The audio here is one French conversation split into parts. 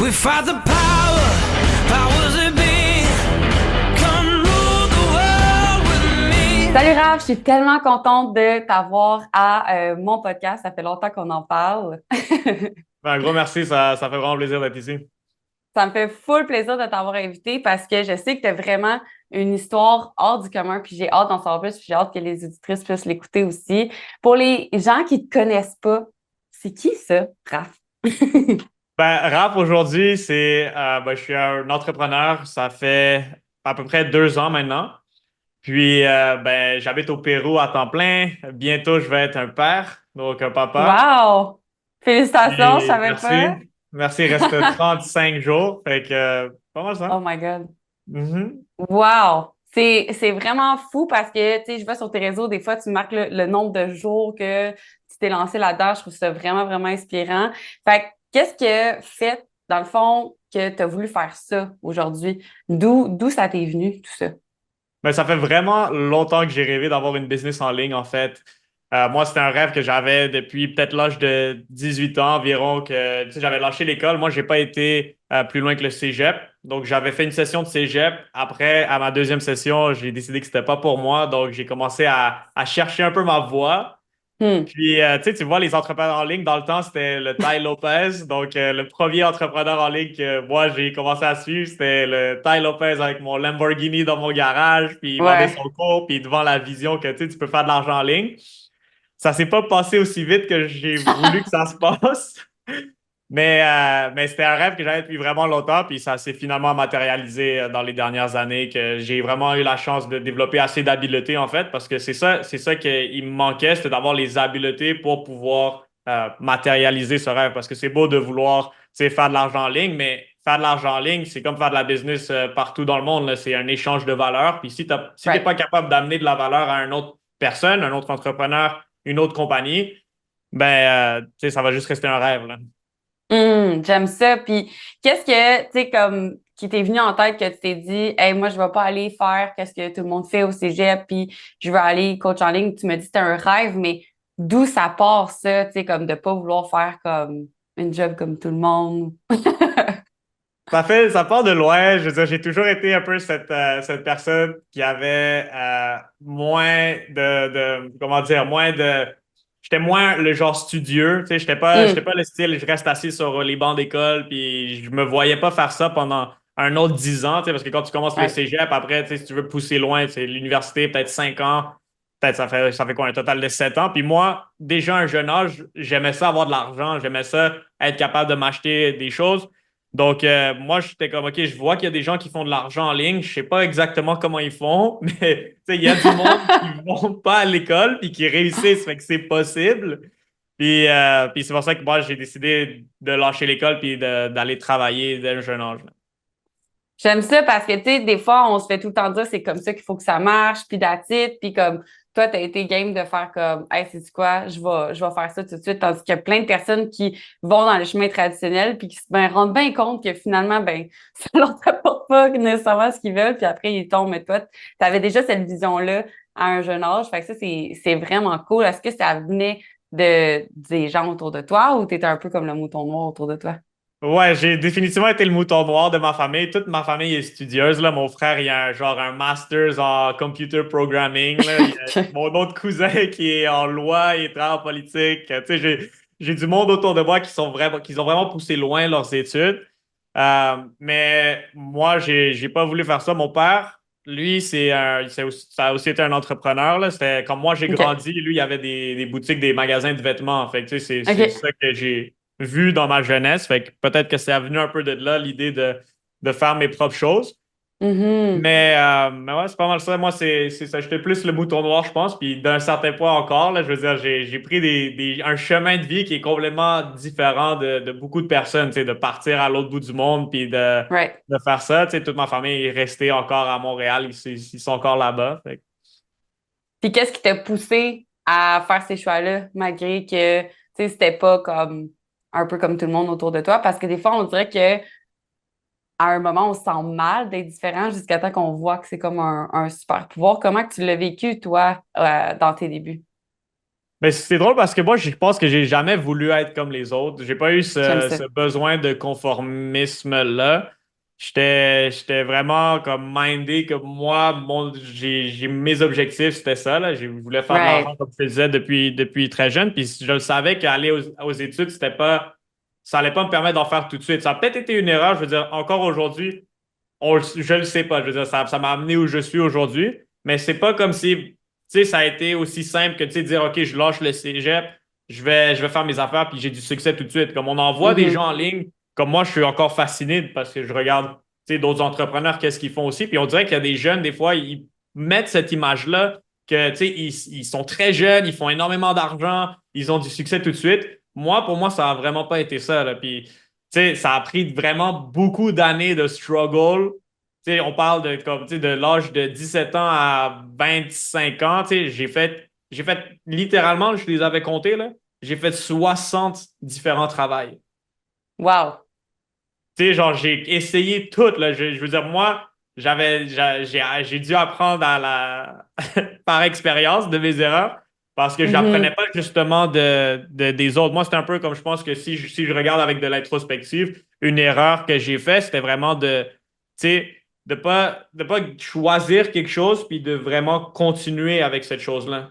We fight the powers that be. Come rule the world with me. Salut Raph, je suis tellement contente de t'avoir à mon podcast. Ça fait longtemps qu'on en parle. Un gros merci, ça fait vraiment plaisir d'être ici. Ça me fait full plaisir de t'avoir invité parce que je sais que tu as vraiment une histoire hors du commun, puis j'ai hâte d'en savoir plus, puis j'ai hâte que les auditrices puissent l'écouter aussi. Pour les gens qui te connaissent pas, c'est qui ça, Raph? Raph, aujourd'hui, je suis un entrepreneur. Ça fait à peu près 2 ans maintenant. Puis, j'habite au Pérou à temps plein. Bientôt, je vais être un père, donc un papa. Wow! Félicitations, je Et savais merci. pas. Merci, il reste 35 jours. Fait que, pas mal Oh ça. my God. Mhm. Wow! C'est vraiment fou parce que, tu sais, je vois sur tes réseaux, des fois, tu marques le nombre de jours que tu t'es lancé là-dedans. Je trouve ça vraiment, vraiment inspirant. Fait que, qu'est-ce que fait, dans le fond, que tu as voulu faire ça aujourd'hui? D'où ça t'est venu, tout ça? Mais ça fait vraiment longtemps que j'ai rêvé d'avoir une business en ligne, en fait. Moi, c'était un rêve que j'avais depuis peut-être l'âge de 18 ans environ, que tu sais, j'avais lâché l'école. Moi, j'ai pas été plus loin que le cégep. Donc, j'avais fait une session de cégep. Après, à ma deuxième session, j'ai décidé que c'était pas pour moi. Donc, j'ai commencé à chercher un peu ma voie. Hmm. Puis, tu vois, les entrepreneurs en ligne, dans le temps, c'était le Tai Lopez. Donc, le premier entrepreneur en ligne que moi, j'ai commencé à suivre, c'était le Tai Lopez avec mon Lamborghini dans mon garage. Puis, il vendait son Ouais. cours, puis devant la vision que, tu peux faire de l'argent en ligne. Ça s'est pas passé aussi vite que j'ai voulu que ça se passe. Mais c'était un rêve que j'avais depuis vraiment longtemps, puis ça s'est finalement matérialisé dans les dernières années, que j'ai vraiment eu la chance de développer assez d'habiletés, en fait, parce que c'est ça qu'il me manquait, c'était d'avoir les habiletés pour pouvoir matérialiser ce rêve, parce que c'est beau de vouloir, tu sais, faire de l'argent en ligne, mais faire de l'argent en ligne, c'est comme faire de la business partout dans le monde, là. C'est un échange de valeur, puis si t'es Right. pas capable d'amener de la valeur à une autre personne, un autre entrepreneur, une autre compagnie, tu sais, ça va juste rester un rêve, là. J'aime ça. Puis, qu'est-ce que, tu sais, comme, qui t'est venu en tête que tu t'es dit, hey, moi, je vais pas aller faire qu'est-ce que tout le monde fait au cégep, puis je veux aller coach en ligne. Tu me dis que c'était un rêve, mais d'où ça part, ça, tu sais, comme de pas vouloir faire comme une job comme tout le monde? Ça part de loin. Je veux dire, j'ai toujours été un peu cette personne qui avait moins comment dire, j'étais moins le genre studieux. Tu sais, j'étais Hum, pas le style, je reste assis sur les bancs d'école, puis je me voyais pas faire ça pendant un autre 10 ans, tu sais, parce que quand tu commences le ouais, cégep, après, tu sais, si tu veux pousser loin, c'est l'université, peut-être 5 ans, peut-être ça fait quoi, un total de 7 ans. Puis moi, déjà à un jeune âge, j'aimais ça avoir de l'argent, j'aimais ça être capable de m'acheter des choses. Donc, moi, j'étais comme, OK, je vois qu'il y a des gens qui font de l'argent en ligne. Je sais pas exactement comment ils font, mais tu sais, il y a du monde qui vont pas à l'école puis qui réussissent, fait que c'est possible. Puis c'est pour ça que moi, j'ai décidé de lâcher l'école puis d'aller travailler dès un jeune âge, là. j'aime ça parce que, tu sais, des fois, on se fait tout le temps dire c'est comme ça qu'il faut que ça marche, puis that's it. Puis comme, toi, t'as été game de faire comme, hey, c'est quoi, je vais faire ça tout de suite. Tandis qu'il y a plein de personnes qui vont dans le chemin traditionnel puis qui se rendent bien compte que finalement, ben, ça leur apporte pas nécessairement ce qu'ils veulent, puis après, ils tombent. Mais toi, t'avais déjà cette vision-là à un jeune âge. Fait que ça, c'est vraiment cool. Est-ce que ça venait des gens autour de toi ou t'étais un peu comme le mouton noir autour de toi? Ouais, j'ai définitivement été le mouton noir de ma famille. Toute ma famille est studieuse, là. Mon frère, il a un master's en computer programming, là. Il y a mon autre cousin qui est en loi, il travaille en politique. Tu sais, j'ai du monde autour de moi qui ont vraiment poussé loin leurs études. Mais moi, j'ai pas voulu faire ça. Mon père, lui, ça a aussi été un entrepreneur, là. C'était comme moi, j'ai OK. grandi. Lui, il y avait des boutiques, des magasins de vêtements. Fait que, tu sais, c'est OK. ça que j'ai vu dans ma jeunesse. Fait que peut-être que c'est venu un peu de là, l'idée de faire mes propres choses. Mhm. Mais ouais, c'est pas mal ça. Moi, c'est ça. J'étais plus le mouton noir, je pense. Puis d'un certain point encore, là, je veux dire, j'ai pris un chemin de vie qui est complètement différent de beaucoup de personnes, tu sais, de partir à l'autre bout du monde, puis Right. de faire ça. Tu sais, toute ma famille est restée encore à Montréal. Ils sont encore là-bas. Fait que, Puis qu'est-ce qui t'a poussé à faire ces choix-là, malgré que, tu sais, c'était pas comme un peu comme tout le monde autour de toi? Parce que des fois, on dirait que à un moment, on se sent mal d'être différent jusqu'à temps qu'on voit que c'est comme un super pouvoir. Comment que tu l'as vécu, toi, dans tes débuts? Mais c'est drôle parce que moi, je pense que j'ai jamais voulu être comme les autres. J'ai pas eu J'aime ça. ce besoin de conformisme-là. J'étais vraiment comme mindé que moi, j'ai mes objectifs, c'était ça, là. Je voulais faire de l'argent Right. comme je te disais depuis très jeune. Puis je le savais qu'aller aux études, ça allait pas me permettre d'en faire tout de suite. Ça a peut-être été une erreur. Je veux dire, encore aujourd'hui, je le sais pas. Je veux dire, ça m'a amené où je suis aujourd'hui. Mais c'est pas comme si, tu sais, ça a été aussi simple que, tu sais, dire, OK, je lâche le cégep, je vais faire mes affaires, puis j'ai du succès tout de suite. Comme on en voit des Mhm. gens en ligne, comme moi, je suis encore fasciné parce que je regarde, tu sais, d'autres entrepreneurs, qu'est-ce qu'ils font aussi. Puis on dirait qu'il y a des jeunes, des fois, ils mettent cette image-là que, tu sais, ils sont très jeunes, ils font énormément d'argent, ils ont du succès tout de suite. Moi, pour moi, ça a vraiment pas été ça, là. Puis, tu sais, ça a pris vraiment beaucoup d'années de struggle. Tu sais, on parle de, comme, tu sais, de l'âge de 17 ans à 25 ans. Tu sais, j'ai fait littéralement, je les avais comptés, là, j'ai fait 60 différents travails. Wow. Tu sais, genre, j'ai essayé tout, là. Je veux dire, moi, j'ai dû apprendre par expérience de mes erreurs parce que je n'apprenais Mhm. pas justement des autres. Moi, c'est un peu comme je pense que si je regarde avec de l'introspective, une erreur que j'ai faite, c'était vraiment tu sais, de pas choisir quelque chose puis de vraiment continuer avec cette chose-là.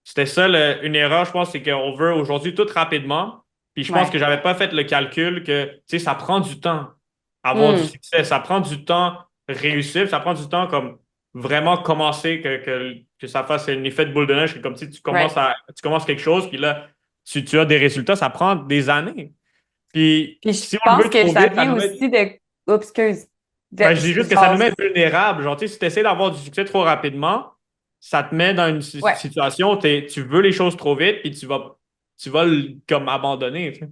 C'était ça, une erreur, je pense, c'est qu'on veut aujourd'hui tout rapidement. Puis je pense Ouais. que j'avais pas fait le calcul que, tu sais, ça prend du temps avoir du Hmm. succès. Ça prend du temps réussir. Ça prend du temps comme vraiment commencer, que ça fasse un effet de boule de neige. Que comme si Right. tu commences quelque chose, puis là, tu as des résultats. Ça prend des années. Puis Puis je si on le pense veut que trop ça vite, ça vient nous met. aussi de. Oups, excuse. Ben, je dis juste que ça nous Genre, met vulnérables. Genre, tu sais, si tu essaies d'avoir du succès trop rapidement, ça te met dans une ouais. situation où tu veux les choses trop vite, puis tu vas comme abandonner. Tu sais.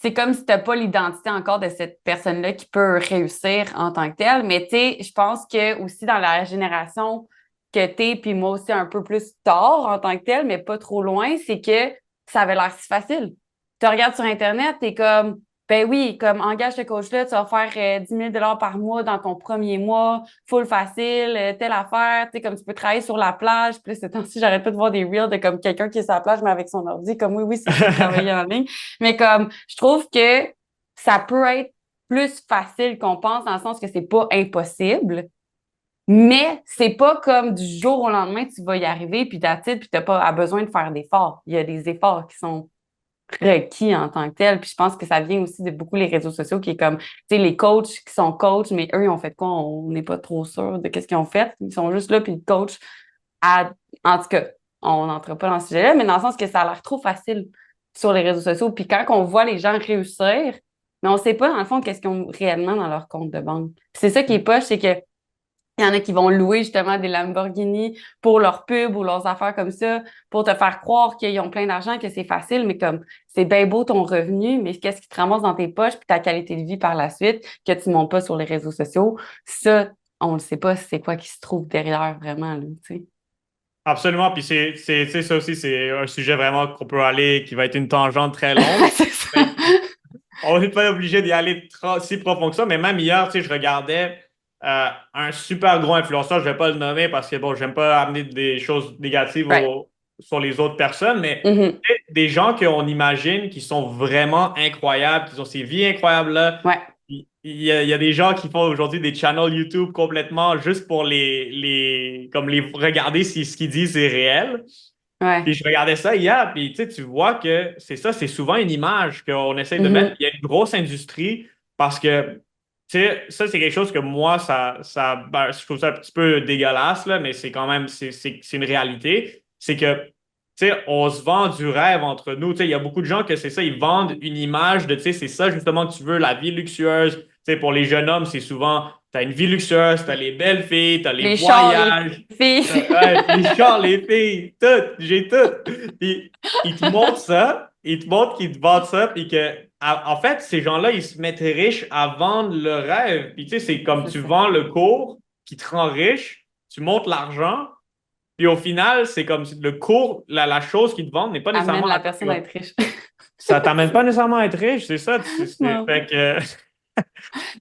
C'est comme si tu n'as pas l'identité encore de cette personne-là qui peut réussir en tant que telle. Mais tu sais, je pense que aussi dans la génération que tu es, puis moi aussi un peu plus tard en tant que telle, mais pas trop loin, c'est que ça avait l'air si facile. Tu regardes sur Internet, tu es comme, ben oui, comme engage ce coach-là, tu vas faire 10 000 par mois dans ton premier mois, full facile, telle affaire, tu sais, comme tu peux travailler sur la plage. Puis là, ce temps-ci, j'arrête pas de voir des reels de comme quelqu'un qui est sur la plage, mais avec son ordi, comme oui, oui, c'est ça, travailler en ligne. Mais comme, je trouve que ça peut être plus facile qu'on pense dans le sens que c'est pas impossible, mais c'est pas comme du jour au lendemain tu vas y arriver puis that's it, puis t'as pas besoin de faire d'efforts. Il y a des efforts qui sont requis en tant que tels. Puis je pense que ça vient aussi de beaucoup les réseaux sociaux qui est comme, tu sais, les coachs qui sont coachs, mais eux, ils ont fait quoi? On n'est pas trop sûr de qu'est-ce qu'ils ont fait. Ils sont juste là, puis ils coachent à, en tout cas, on n'entre pas dans ce sujet-là, mais dans le sens que ça a l'air trop facile sur les réseaux sociaux. Puis quand on voit les gens réussir, mais on sait pas, dans le fond, qu'est-ce qu'ils ont réellement dans leur compte de banque. Puis c'est ça qui est poche, c'est que il y en a qui vont louer justement des Lamborghini pour leurs pubs ou leurs affaires comme ça, pour te faire croire qu'ils ont plein d'argent, que c'est facile, mais comme c'est bien beau ton revenu, mais qu'est-ce qui te ramasse dans tes poches puis ta qualité de vie par la suite que tu montes pas sur les réseaux sociaux, ça, on ne sait pas c'est quoi qui se trouve derrière vraiment, là, tu sais. Absolument. Puis tu sais, ça aussi, c'est un sujet vraiment qu'on peut aller, qui va être une tangente très longue. C'est ça. Mais on n'est pas obligé d'y aller si profond que ça. Mais même hier, tu sais, je regardais un super gros influenceur, je ne vais pas le nommer parce que bon, j'aime pas amener des choses négatives Right. sur les autres personnes, mais Mhm. tu sais, des gens qu'on imagine qui sont vraiment incroyables, qui ont ces vies incroyables-là. Ouais. Il y a des gens qui font aujourd'hui des channels YouTube complètement juste pour comme les regarder si ce qu'ils disent est réel. Ouais. Puis je regardais ça hier, puis tu vois que c'est ça, c'est souvent une image qu'on essaie de mettre. Mhm. Il y a une grosse industrie parce que, tu sais, ça, c'est quelque chose que moi, ben, je trouve ça un petit peu dégueulasse, là, mais c'est quand même, c'est une réalité. C'est que, tu sais, on se vend du rêve entre nous. Tu sais, il y a beaucoup de gens que c'est ça, ils vendent une image de, tu sais, c'est ça justement que tu veux, la vie luxueuse. Tu sais, pour les jeunes hommes, c'est souvent, tu as une vie luxueuse, tu as les belles filles, tu as les Les chars, les voyages. filles. Ouais, les chars, les filles, tout, j'ai tout. Puis, ils te montrent ça, ils te montrent qu'ils te vendent ça, puis en fait, ces gens-là, ils se mettent riches à vendre le rêve. Puis, tu sais, c'est comme C'est tu ça. vends le cours qui te rend riche, tu montes l'argent, puis au final, c'est comme si le cours, la chose qu'ils te vendent n'est pas Amène nécessairement la personne à être riche. ça t'amène pas nécessairement à être riche, c'est ça. Non. Fait que,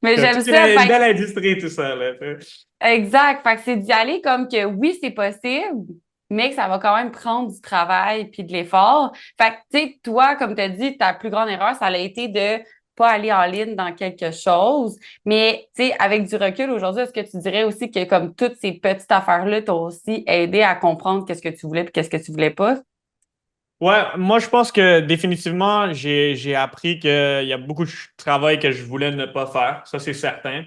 Mais c'est j'aime toute ça. une Fait belle industrie, tout ça, là. Tu sais. exact. Fait que c'est d'y aller comme que oui, c'est possible, mais que ça va quand même prendre du travail puis de l'effort. Fait que, tu sais, toi, comme tu as dit, ta plus grande erreur, ça a été de pas aller en ligne dans quelque chose. Mais, tu sais, avec du recul aujourd'hui, est-ce que tu dirais aussi que comme toutes ces petites affaires-là t'ont aussi aidé à comprendre qu'est-ce que tu voulais et qu'est-ce que tu voulais pas? Ouais, moi je pense que définitivement, j'ai appris qu'il y a beaucoup de travail que je voulais ne pas faire, ça c'est certain.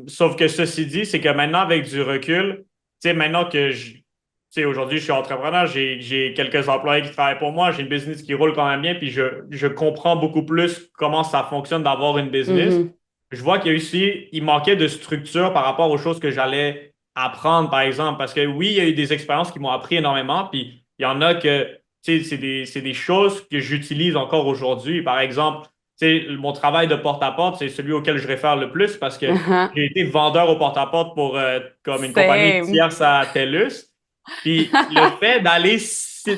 Sauf que ceci dit, c'est que maintenant, avec du recul, tu sais, maintenant que tu sais, aujourd'hui, je suis entrepreneur, j'ai quelques employés qui travaillent pour moi, j'ai une business qui roule quand même bien, puis je comprends beaucoup plus comment ça fonctionne d'avoir une business. Mhm. Je vois qu'il y a aussi, il manquait de structure par rapport aux choses que j'allais apprendre, par exemple, parce que oui, il y a eu des expériences qui m'ont appris énormément, puis il y en a que, tu sais, c'est des choses que j'utilise encore aujourd'hui. Par exemple, tu sais, mon travail de porte-à-porte, c'est celui auquel je réfère le plus parce que Uh-huh. j'ai été vendeur au porte-à-porte pour comme une compagnie Same. tierce à TELUS. Puis le fait d'aller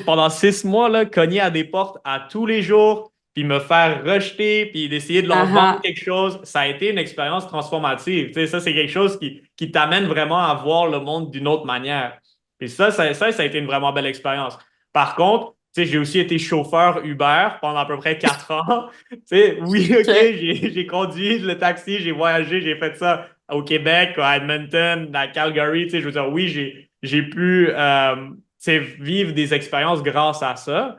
pendant 6 mois là, cogner à des portes à tous les jours, puis me faire rejeter, puis d'essayer de leur vendre Uh-huh. quelque chose, ça a été une expérience transformative. Tu sais, ça, c'est quelque chose qui t'amène vraiment à voir le monde d'une autre manière. Puis ça a été une vraiment belle expérience. Par contre, tu sais, j'ai aussi été chauffeur Uber pendant à peu près 4 ans. Tu sais, oui, OK, OK. j'ai conduit le taxi, j'ai voyagé, j'ai fait ça au Québec, à Edmonton, à Calgary. Tu sais, je veux dire, oui, j'ai pu tu sais, vivre des expériences grâce à ça.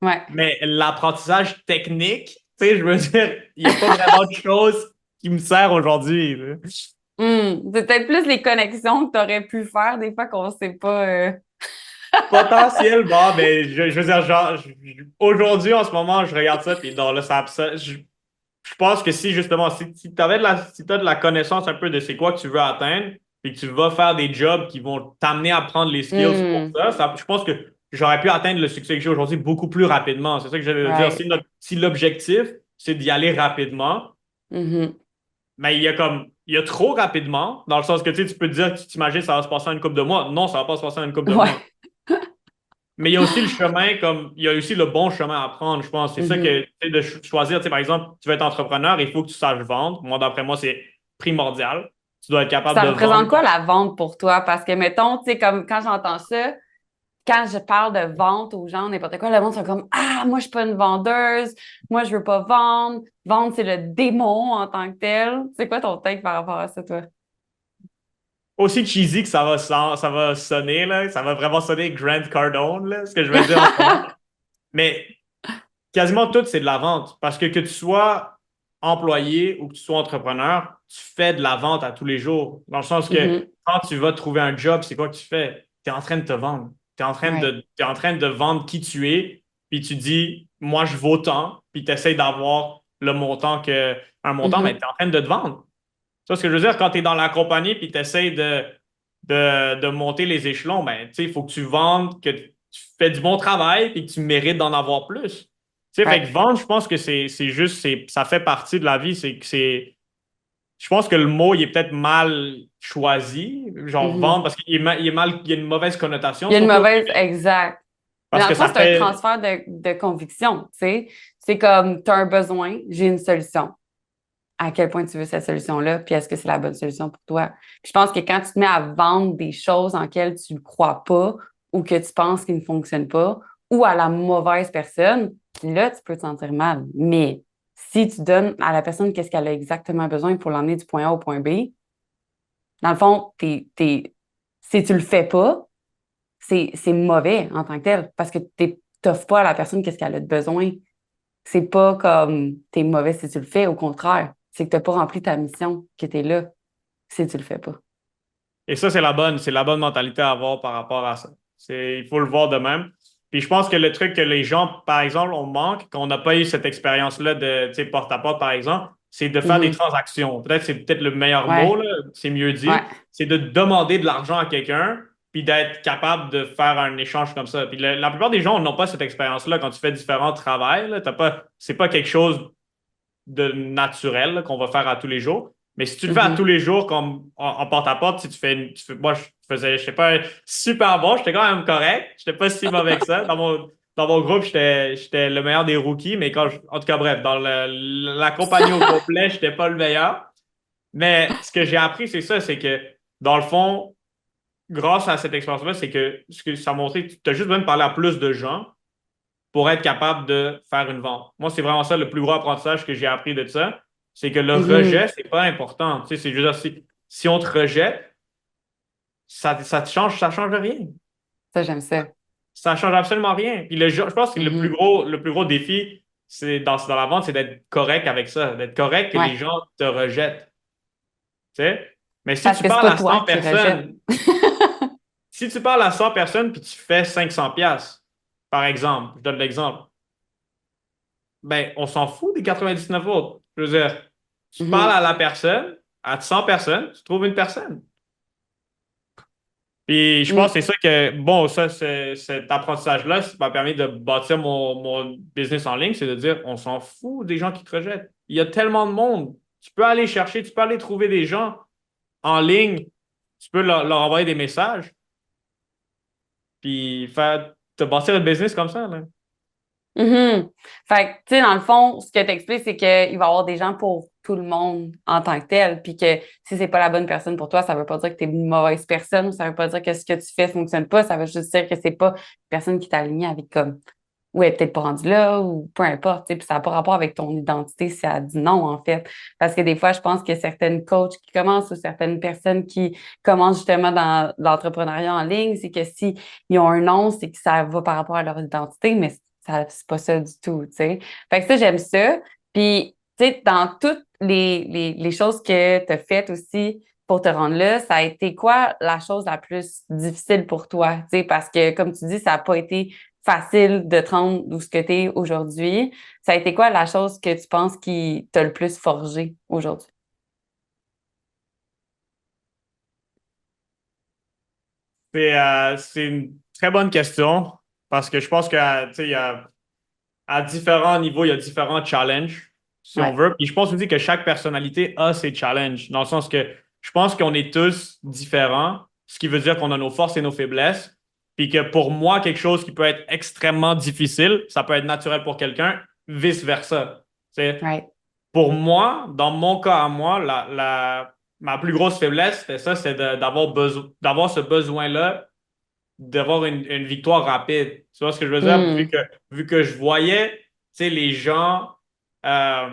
Ouais. Mais l'apprentissage technique, tu sais, je veux dire, il n'y a pas vraiment de choses qui me servent aujourd'hui, là. C'est peut-être plus les connexions que tu aurais pu faire des fois qu'on sait pas. Potentiellement, mais je veux dire, genre, aujourd'hui, en ce moment, je regarde ça, puis dans le je pense que si justement, si tu avais si t'as de la connaissance un peu de c'est quoi que tu veux atteindre, puis que tu vas faire des jobs qui vont t'amener à prendre les skills pour Hmm. je pense que j'aurais pu atteindre le succès que j'ai aujourd'hui beaucoup plus rapidement. C'est ça que j'allais dire. Right. Si l'objectif, c'est d'y aller rapidement, Mhm. mais il y a trop rapidement, dans le sens que tu peux te dire, tu t'imagines, ça va se passer en une couple de mois. Non, ça va pas se passer en une couple de mois. Ouais. Mais il y a aussi le chemin, comme il y a aussi le bon chemin à prendre, je pense. C'est ça Mhm. que, tu sais, de choisir, tu sais, par exemple, tu veux être entrepreneur, il faut que tu saches vendre. Moi, d'après moi, c'est primordial. Tu dois être capable Ça de représente vendre. quoi la vente pour toi? Parce que, mettons, tu sais, comme quand j'entends ça, quand je parle de vente aux gens, n'importe quoi, le monde sont comme ah, moi, je suis pas une vendeuse, moi, je veux pas vendre. Vendre, c'est le démon en tant que tel. C'est quoi ton take par rapport à ça, toi? Aussi cheesy que ça va sonner, là. Ça va vraiment sonner Grant Cardone, là, ce que je veux dire en ce moment. Mais quasiment tout, c'est de la vente. Parce que tu sois employé ou que tu sois entrepreneur, tu fais de la vente à tous les jours. Dans le sens que Mhm. quand tu vas trouver un job, c'est quoi que tu fais? Tu es en train de te vendre. Ouais. T'es en train de vendre qui tu es, puis tu dis, moi, je vaux tant, puis tu essaies d'avoir le montant un montant, mais tu Mhm. es en train de te vendre. Ça, ce que je veux dire, quand tu es dans la compagnie, puis tu essaies de monter les échelons, ben, tu sais, il faut que tu vendes, que tu fais du bon travail, puis que tu mérites d'en avoir plus. Tu sais, fait Ouais. que vendre, je pense que c'est juste, ça fait partie de la vie. Je pense que le mot, il est peut-être mal choisi, genre Mhm. vendre, parce il y a une mauvaise connotation, Il y a une surtout au mauvaise, Québec, exact. Mais parce dans le que fond, ça c'est un fait, transfert de conviction, tu sais. C'est comme, tu as un besoin, j'ai une solution. À quel point tu veux cette solution-là, puis est-ce que c'est la bonne solution pour toi? Puis je pense que quand tu te mets à vendre des choses en lesquelles tu ne crois pas ou que tu penses qu'ils ne fonctionnent pas ou à la mauvaise personne, là, tu peux te sentir mal. Mais si tu donnes à la personne qu'est-ce qu'elle a exactement besoin pour l'emmener du point A au point B, dans le fond, si tu le fais pas, c'est mauvais en tant que tel parce que tu n'offres pas à la personne qu'est-ce qu'elle a de besoin. C'est pas comme t'es mauvais si tu le fais, au contraire. C'est que t'as pas rempli ta mission, que t'es là si tu le fais pas. et ça, c'est la bonne mentalité à avoir par rapport à ça. Il faut le voir de même. Puis je pense que le truc que les gens, par exemple, on manque, qu'on n'a pas eu cette expérience-là de, tu sais, porte-à-porte, par exemple, c'est de faire des Mhm. transactions. Peut-être c'est peut-être le meilleur mot, Ouais, là, c'est mieux ouais. dit. C'est de demander de l'argent à quelqu'un, puis d'être capable de faire un échange comme ça. Puis la plupart des gens n'ont pas cette expérience-là quand tu fais différents travails. Là, c'est pas quelque chose de naturel là, qu'on va faire à tous les jours. Mais si tu le fais à tous Mhm. les jours comme en porte-à-porte, si moi, je faisais, je sais pas, super bon, j'étais quand même correct. J'étais pas si mauvais que ça. Dans mon groupe, j'étais le meilleur des rookies, mais en tout cas, bref, dans la compagnie au complet, j'étais pas le meilleur. Mais ce que j'ai appris, c'est ça, c'est que dans le fond, grâce à cette expérience-là, c'est que ce que ça a montré, tu as juste besoin de parler à plus de gens pour être capable de faire une vente. Moi, c'est vraiment ça le plus gros apprentissage que j'ai appris de ça. C'est que le Mhm. rejet, c'est pas important. Tu sais, c'est juste si on te rejette, ça change rien. Ça, j'aime ça. Ça change absolument rien. Puis je pense que Mhm. le plus gros défi, c'est dans la vente, c'est d'être correct avec ça, d'être correct que les Ouais. gens te rejettent. Tu sais? Mais si Parce tu que c'est parles pas à toi 100 qui rejette. personnes, si tu parles à 100 personnes puis tu fais 500 pièces, par exemple, je donne l'exemple, ben, on s'en fout des 99 autres. Je veux dire, tu parles Mhm. à la personne, à 100 personnes, tu trouves une personne. Puis je pense Mm. que c'est ça que, bon, cet apprentissage-là, ça m'a permis de bâtir mon business en ligne, c'est de dire, on s'en fout des gens qui te rejettent. Il y a tellement de monde. Tu peux aller chercher, tu peux aller trouver des gens en ligne, tu peux leur envoyer des messages, puis te bâtir un business comme ça, là. Mhm. Fait que, tu sais, dans le fond, ce que tu expliques, c'est qu'il va y avoir des gens pour tout le monde en tant que tel, puis que si c'est pas la bonne personne pour toi, ça veut pas dire que tu es une mauvaise personne, ou ça veut pas dire que ce que tu fais fonctionne pas, ça veut juste dire que c'est pas une personne qui t'aligne avec comme, ou elle est peut-être pas rendue là, ou peu importe, tu sais, puis ça n'a pas rapport avec ton identité si elle dit non, en fait. Parce que des fois, je pense que certaines coachs qui commencent ou certaines personnes qui commencent justement dans l'entrepreneuriat en ligne, c'est que si ils ont un non, c'est que ça va par rapport à leur identité, mais ça, c'est pas ça du tout, tu sais. Fait que ça, j'aime ça. Puis, tu sais, dans toutes les choses que tu as faites aussi pour te rendre là, ça a été quoi la chose la plus difficile pour toi? Tu sais, parce que, comme tu dis, ça n'a pas été facile de te rendre où ce que tu es aujourd'hui. Ça a été quoi la chose que tu penses qui t'a le plus forgé aujourd'hui? C'est une très bonne question parce que je pense que, tu sais, à différents niveaux, il y a différents challenges, si on Ouais. veut. Puis je pense aussi que chaque personnalité a ses challenges, dans le sens que je pense qu'on est tous différents, ce qui veut dire qu'on a nos forces et nos faiblesses. Puis que pour moi, quelque chose qui peut être extrêmement difficile, ça peut être naturel pour quelqu'un, vice-versa. Tu sais, Right. pour moi, dans mon cas à moi, ma plus grosse faiblesse, c'était ça, c'est d'avoir ce besoin-là d'avoir une victoire rapide. Tu vois ce que je veux dire? Hmm. Vu que je voyais, tu sais, les gens euh,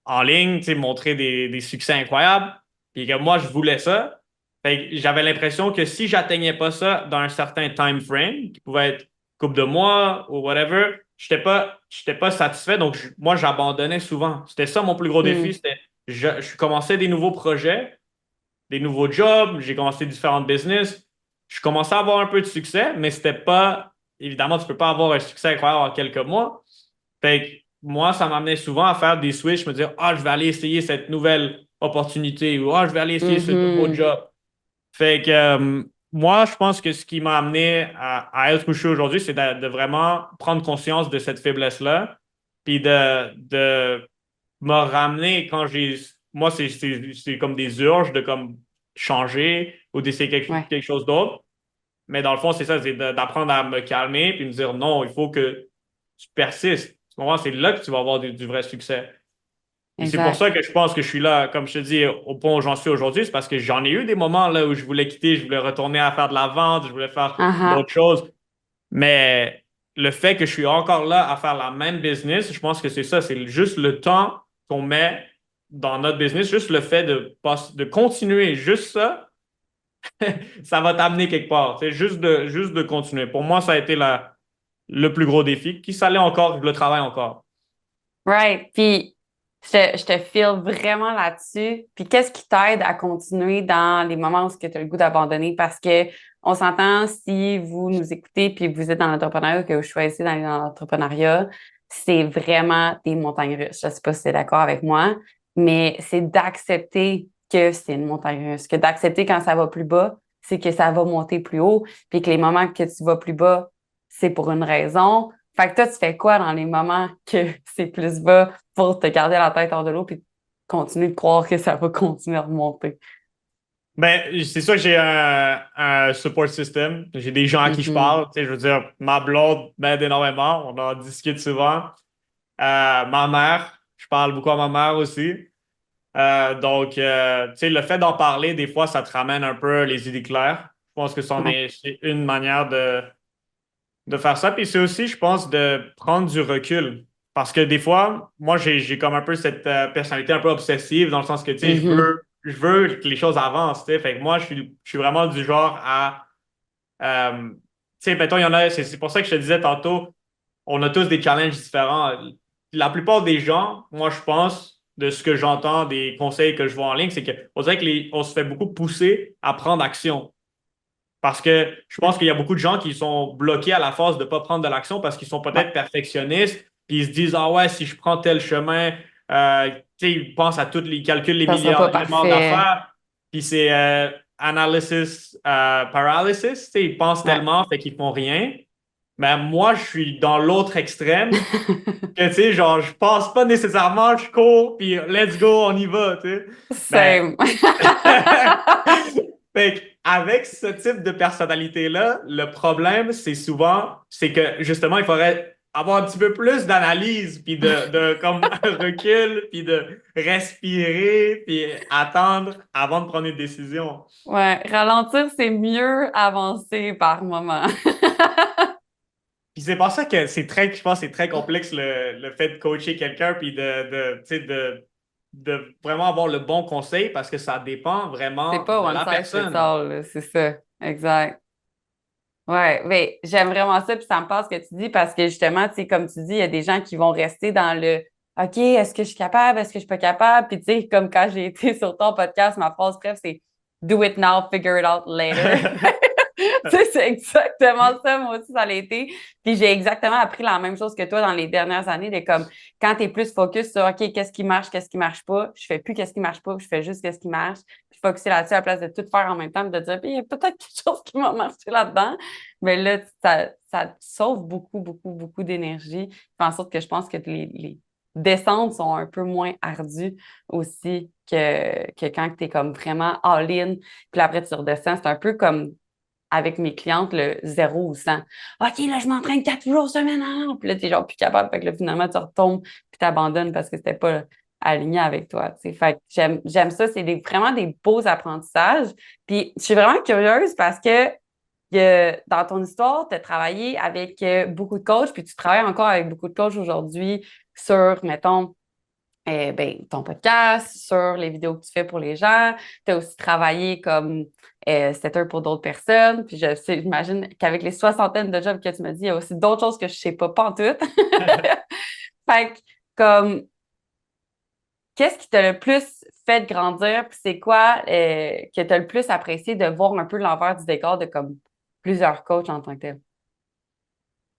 en ligne, tu sais, montrer des succès incroyables, puis que moi, je voulais ça. Fait que j'avais l'impression que si j'atteignais pas ça dans un certain time frame, qui pouvait être couple de mois ou whatever, j'étais pas satisfait. Donc, moi, j'abandonnais souvent. C'était ça mon plus gros défi. Hmm. C'était, je commençais des nouveaux projets, des nouveaux jobs, j'ai commencé différentes business. Je commençais à avoir un peu de succès, mais c'était pas, évidemment, tu peux pas avoir un succès incroyable en quelques mois. Fait que moi, ça m'amenait souvent à faire des switches, me dire, ah, je vais aller essayer cette nouvelle opportunité ou ah, je vais aller essayer ce nouveau Mhm. job. Fait que moi, je pense que ce qui m'a amené à être où je suis aujourd'hui, c'est de vraiment prendre conscience de cette faiblesse-là, puis de me ramener quand j'ai. Moi, c'est comme des urges de comme changer ou d'essayer Ouais. quelque chose d'autre. Mais dans le fond, c'est ça, c'est d'apprendre à me calmer puis me dire non, il faut que tu persistes. Tu comprends? C'est là que tu vas avoir du vrai succès. Et c'est pour Exact. ça que je pense que je suis là, comme je te dis, au point où j'en suis aujourd'hui, c'est parce que j'en ai eu des moments là où je voulais quitter, je voulais retourner à faire de la vente, je voulais faire Ah ah. d'autres choses. Mais le fait que je suis encore là à faire la même business, je pense que c'est ça, c'est juste le temps qu'on met dans notre business, juste le fait de continuer, juste ça, ça va t'amener quelque part. C'est juste de continuer. Pour moi, ça a été le plus gros défi. Qui ça l'est encore, je le travaille encore. Right. Puis, je te feel vraiment là-dessus. Puis, qu'est-ce qui t'aide à continuer dans les moments où tu as le goût d'abandonner? Parce que on s'entend, si vous nous écoutez puis vous êtes dans l'entrepreneuriat, que vous choisissez d'aller dans l'entrepreneuriat, c'est vraiment des montagnes russes. Je sais pas si tu es d'accord avec moi, mais c'est d'accepter que c'est une montagne russe, que d'accepter quand ça va plus bas, c'est que ça va monter plus haut, puis que les moments que tu vas plus bas, c'est pour une raison. Fait que toi, tu fais quoi dans les moments que c'est plus bas pour te garder la tête hors de l'eau puis continuer de croire que ça va continuer à remonter? Ben, c'est sûr que j'ai un support system. J'ai des gens à qui je Mhm. parle. Tu sais, je veux dire, ma blonde m'aide énormément. On en discute souvent. Ma mère, je parle beaucoup à ma mère aussi. Tu sais, le fait d'en parler, des fois, ça te ramène un peu les idées claires. Je pense que Ouais. c'est une manière de faire ça. Puis c'est aussi, je pense, de prendre du recul. Parce que des fois, moi, j'ai comme un peu cette personnalité un peu obsessive dans le sens que, tu sais, Mhm. je veux que les choses avancent, tu sais. Fait que moi, je suis vraiment du genre à, tu sais, mettons, il y en a, c'est pour ça que je te disais tantôt, on a tous des challenges différents. La plupart des gens, moi, je pense, de ce que j'entends des conseils que je vois en ligne, c'est qu'on dirait que on se fait beaucoup pousser à prendre action. Parce que je pense qu'il y a beaucoup de gens qui sont bloqués à la phase de ne pas prendre de l'action parce qu'ils sont Ouais. peut-être perfectionnistes, puis ils se disent, ah ouais, si je prends tel chemin, tu sais, ils pensent à tous les calculs, les Ça sera pas milliards parfait. d'affaires, puis c'est analysis paralysis, tu sais, ils pensent Ouais. tellement, fait qu'ils font rien. Mais moi, je suis dans l'autre extrême, que tu sais, genre, je pense pas nécessairement, je cours, puis let's go, on y va, tu sais. Mais Same. fait avec ce type de personnalité-là, le problème, c'est que justement, il faudrait avoir un petit peu plus d'analyse, puis de comme recul, puis de respirer, puis attendre avant de prendre une décision. Ouais, ralentir, c'est mieux avancer par moment. Puis c'est pour ça que je pense que c'est très complexe le fait de coacher quelqu'un, puis tu sais, de vraiment avoir le bon conseil, parce que ça dépend C'est vraiment pas de one la size fits personne. all, là, c'est ça. Exact. Ouais, mais j'aime vraiment ça, puis ça me passe ce que tu dis parce que justement, tu sais, comme tu dis, il y a des gens qui vont rester dans le OK, est-ce que je suis capable, est-ce que je suis pas capable? Puis tu sais, comme quand j'ai été sur ton podcast, ma phrase bref, c'est Do it now, figure it out later. Tu sais, c'est exactement ça, moi aussi, ça l'a été. Puis j'ai exactement appris la même chose que toi dans les dernières années, de comme quand tu es plus focus sur OK, qu'est-ce qui marche pas, je fais plus qu'est-ce qui marche pas, je fais juste qu'est-ce qui marche, puis focusser là-dessus à la place de tout faire en même temps, puis de dire, puis il y a peut-être quelque chose qui va marcher là-dedans. Mais là, ça te sauve beaucoup, beaucoup, beaucoup d'énergie. Fait en sorte que je pense que les descentes sont un peu moins ardues aussi que quand tu es comme vraiment all-in, puis après tu redescends. C'est un peu comme avec mes clientes, le 0 ou 100. OK, là, je m'entraîne 4 jours semaine. Puis là, tu es genre plus capable. Fait que là, finalement, tu retombes puis t'abandonnes parce que c'était pas aligné avec toi. Tu sais. Fait que j'aime ça. C'est vraiment des beaux apprentissages. Puis je suis vraiment curieuse parce que dans ton histoire, tu as travaillé avec beaucoup de coachs, puis tu travailles encore avec beaucoup de coachs aujourd'hui sur, mettons, ben, ton podcast, sur les vidéos que tu fais pour les gens. Tu as aussi travaillé comme setter pour d'autres personnes. Puis j'imagine qu'avec les soixantaines de jobs que tu m'as dit, il y a aussi d'autres choses que je sais pas pantoute. Fait que, comme, qu'est-ce qui t'a le plus fait grandir? Puis c'est quoi que tu as le plus apprécié de voir un peu l'envers du décor de comme plusieurs coachs en tant que tel?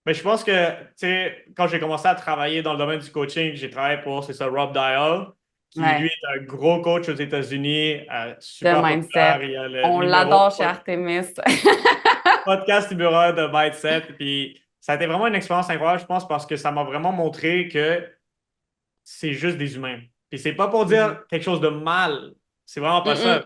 Mais je pense que, tu sais, quand j'ai commencé à travailler dans le domaine du coaching, j'ai travaillé pour, c'est ça, Rob Dial, qui lui Ouais, est un gros coach aux États-Unis, de super populaire. mindset. Il a le On numéro l'adore chez Artemis. podcast numéro un de Mindset. Puis ça a été vraiment une expérience incroyable, je pense, parce que ça m'a vraiment montré que c'est juste des humains. Puis c'est pas pour Mhm. dire quelque chose de mal, c'est vraiment pas Mm-mm. ça.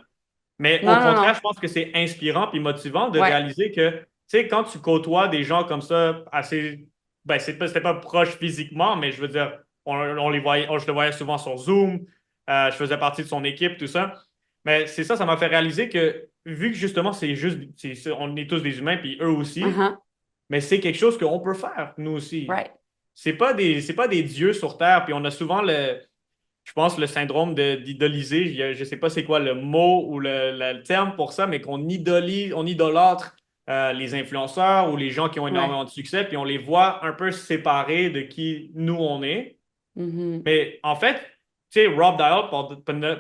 Mais au Non, non, contraire, non. je pense que c'est inspirant puis motivant de Ouais. réaliser que, tu sais, quand tu côtoies des gens comme ça, assez, ben, c'était pas proche physiquement, mais je veux dire, on les voyait, je le voyais souvent sur Zoom, je faisais partie de son équipe, tout ça. Mais c'est ça, ça m'a fait réaliser que, vu que justement, on est tous des humains, puis eux aussi, Uh-huh. mais c'est quelque chose qu'on peut faire, nous aussi. Right. C'est pas des dieux sur Terre, puis on a souvent je pense, le syndrome d'idoliser. Je ne sais pas c'est quoi le mot ou le terme pour ça, mais on idolâtre les influenceurs ou les gens qui ont Ouais. énormément de succès, puis on les voit un peu séparés de qui nous on est. Mhm. Mais en fait, tu sais, Rob Dial,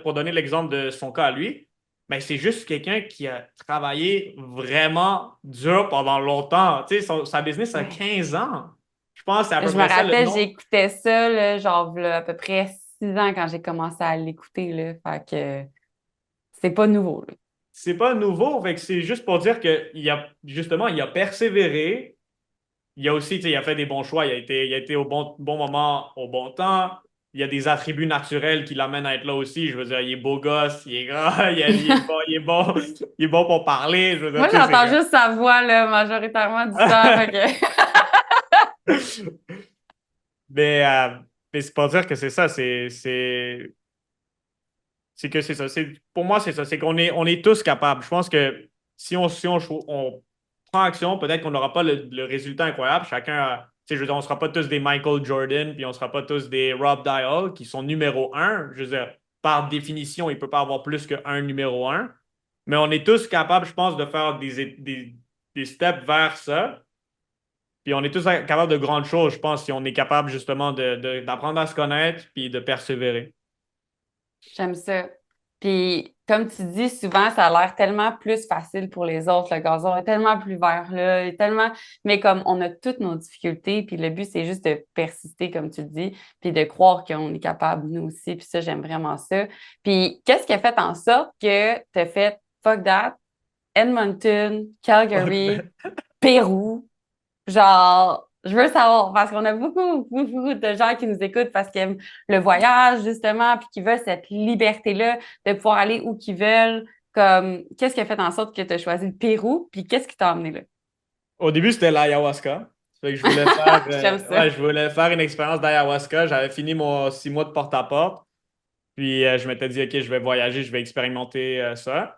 pour donner l'exemple de son cas à lui, ben, c'est juste quelqu'un qui a travaillé vraiment dur pendant longtemps. Tu sais, sa business a Ouais. 15 ans. Je pense que c'est à peu Je me près ça le rappelle, nom. j'écoutais ça, là, genre, v'là à peu près 6 ans quand j'ai commencé à l'écouter, là. Fait que c'est pas nouveau, là. C'est pas nouveau, fait que c'est juste pour dire il a persévéré. Il a aussi, tu sais, il a fait des bons choix. Il a été au bon moment, au bon temps. Il y a des attributs naturels qui l'amènent à être là aussi. Je veux dire, il est beau gosse, il est grand, il est bon, il est bon pour parler. Je veux dire, Moi, tu sais, j'entends juste sa voix, là, majoritairement du temps. Fait que... mais, mais c'est pour dire que c'est ça, c'est que c'est ça. Pour moi, c'est ça. C'est on est tous capables. Je pense que on prend action, peut-être qu'on n'aura pas le résultat incroyable. Chacun, tu sais, je veux dire, on ne sera pas tous des Michael Jordan, puis on ne sera pas tous des Rob Dial qui sont numéro un. Je veux dire, par définition, il ne peut pas avoir plus qu'un numéro un. Mais on est tous capables, je pense, de faire des steps vers ça. Puis on est tous capables de grandes choses, je pense, si on est capable justement d'apprendre à se connaître puis de persévérer. J'aime ça. Puis, comme tu dis, souvent, ça a l'air tellement plus facile pour les autres. Le gazon est tellement plus vert là, il est tellement... Mais comme on a toutes nos difficultés, puis le but, c'est juste de persister, comme tu le dis, puis de croire qu'on est capable, nous aussi. Puis ça, j'aime vraiment ça. Puis, qu'est-ce qui a fait en sorte que tu as fait fuck that, Edmonton, Calgary, Pérou? Genre, je veux savoir, parce qu'on a beaucoup de gens qui nous écoutent parce qu'ils aiment le voyage, justement, puis qui veulent cette liberté-là de pouvoir aller où qu'ils veulent. Comme, qu'est-ce qui a fait en sorte que tu as choisi le Pérou, puis qu'est-ce qui t'a emmené là? Au début, c'était l'ayahuasca. Ça fait que je voulais faire, J'aime ça. ouais, je voulais faire une expérience d'ayahuasca. J'avais fini mon 6 mois de porte-à-porte. Puis je m'étais dit, OK, je vais voyager, je vais expérimenter ça.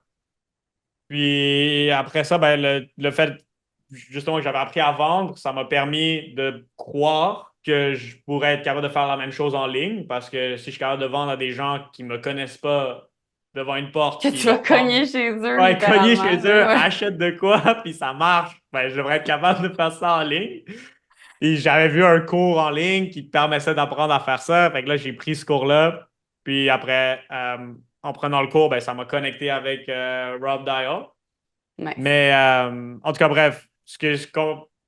Puis après ça, ben, le fait justement que j'avais appris à vendre, ça m'a permis de croire que je pourrais être capable de faire la même chose en ligne parce que si je suis capable de vendre à des gens qui ne me connaissent pas devant une porte, Que puis tu vas leur vendre, cogner chez eux, ouais, cogner littéralement. chez eux, Ouais. achète de quoi, puis ça marche, ben, je devrais être capable de faire ça en ligne. Et j'avais vu un cours en ligne qui permettait d'apprendre à faire ça. Fait que là, j'ai pris ce cours-là. Puis après, en prenant le cours, ben, ça m'a connecté avec Rob Dial. Nice. Mais en tout cas, bref,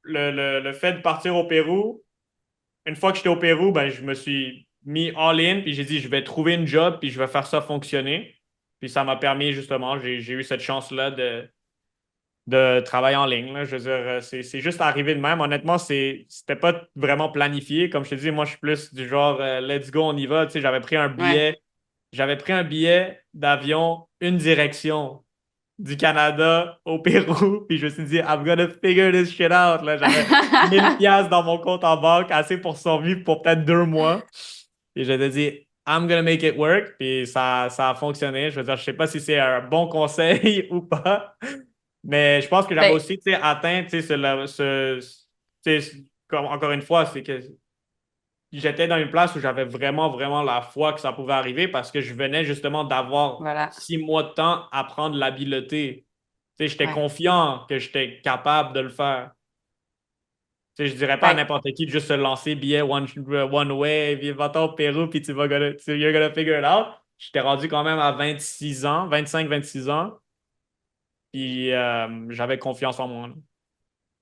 le fait de partir au Pérou, une fois que j'étais au Pérou, ben, je me suis mis all-in, puis j'ai dit, je vais trouver une job, puis je vais faire ça fonctionner. Puis ça m'a permis, justement, j'ai eu cette chance-là de travailler en ligne, là. Je veux dire, c'est juste arrivé de même. Honnêtement, c'était pas vraiment planifié. Comme je te dis, moi, je suis plus du genre, let's go, on y va. Tu sais, Ouais. j'avais pris un billet d'avion, une direction du Canada au Pérou, puis je me suis dit, I'm gonna figure this shit out. Là, j'avais 1000 piastres dans mon compte en banque, assez pour survivre pour peut-être 2 mois. Et je t'ai dit, I'm gonna make it work, puis ça a fonctionné. Je veux dire, je sais pas si c'est un bon conseil ou pas, mais je pense que j'avais Ben, aussi, tu sais, atteint, tu sais, tu sais, comme encore une fois, c'est que j'étais dans une place où j'avais vraiment la foi que ça pouvait arriver parce que je venais justement d'avoir voilà. 6 mois de temps à prendre l'habileté. Tu sais, j'étais Ouais. confiant que j'étais capable de le faire. Tu sais, je dirais pas à Fait n'importe qui de juste se lancer billet one way, puis va-t'en au Pérou, puis you're gonna figure it out. J'étais rendu quand même à 26 ans, 25, 26 ans, puis j'avais confiance en moi, là.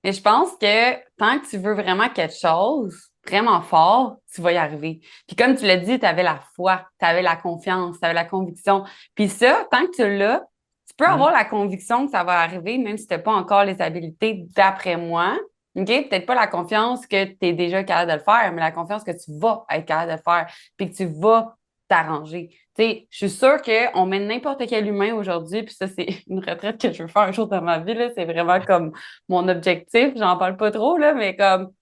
Mais je pense que tant que tu veux vraiment quelque chose vraiment fort, tu vas y arriver. Puis comme tu l'as dit, tu avais la foi, tu avais la confiance, tu avais la conviction. Puis ça, tant que tu l'as, tu peux avoir Mhm. la conviction que ça va arriver, même si tu n'as pas encore les habiletés d'après moi. OK? Peut-être pas la confiance que tu es déjà capable de le faire, mais la confiance que tu vas être capable de le faire, puis que tu vas t'arranger. Tu sais, je suis sûre qu'on met n'importe quel humain aujourd'hui, puis ça, c'est une retraite que je veux faire un jour dans ma vie, là. C'est vraiment comme mon objectif, j'en parle pas trop, là, mais comme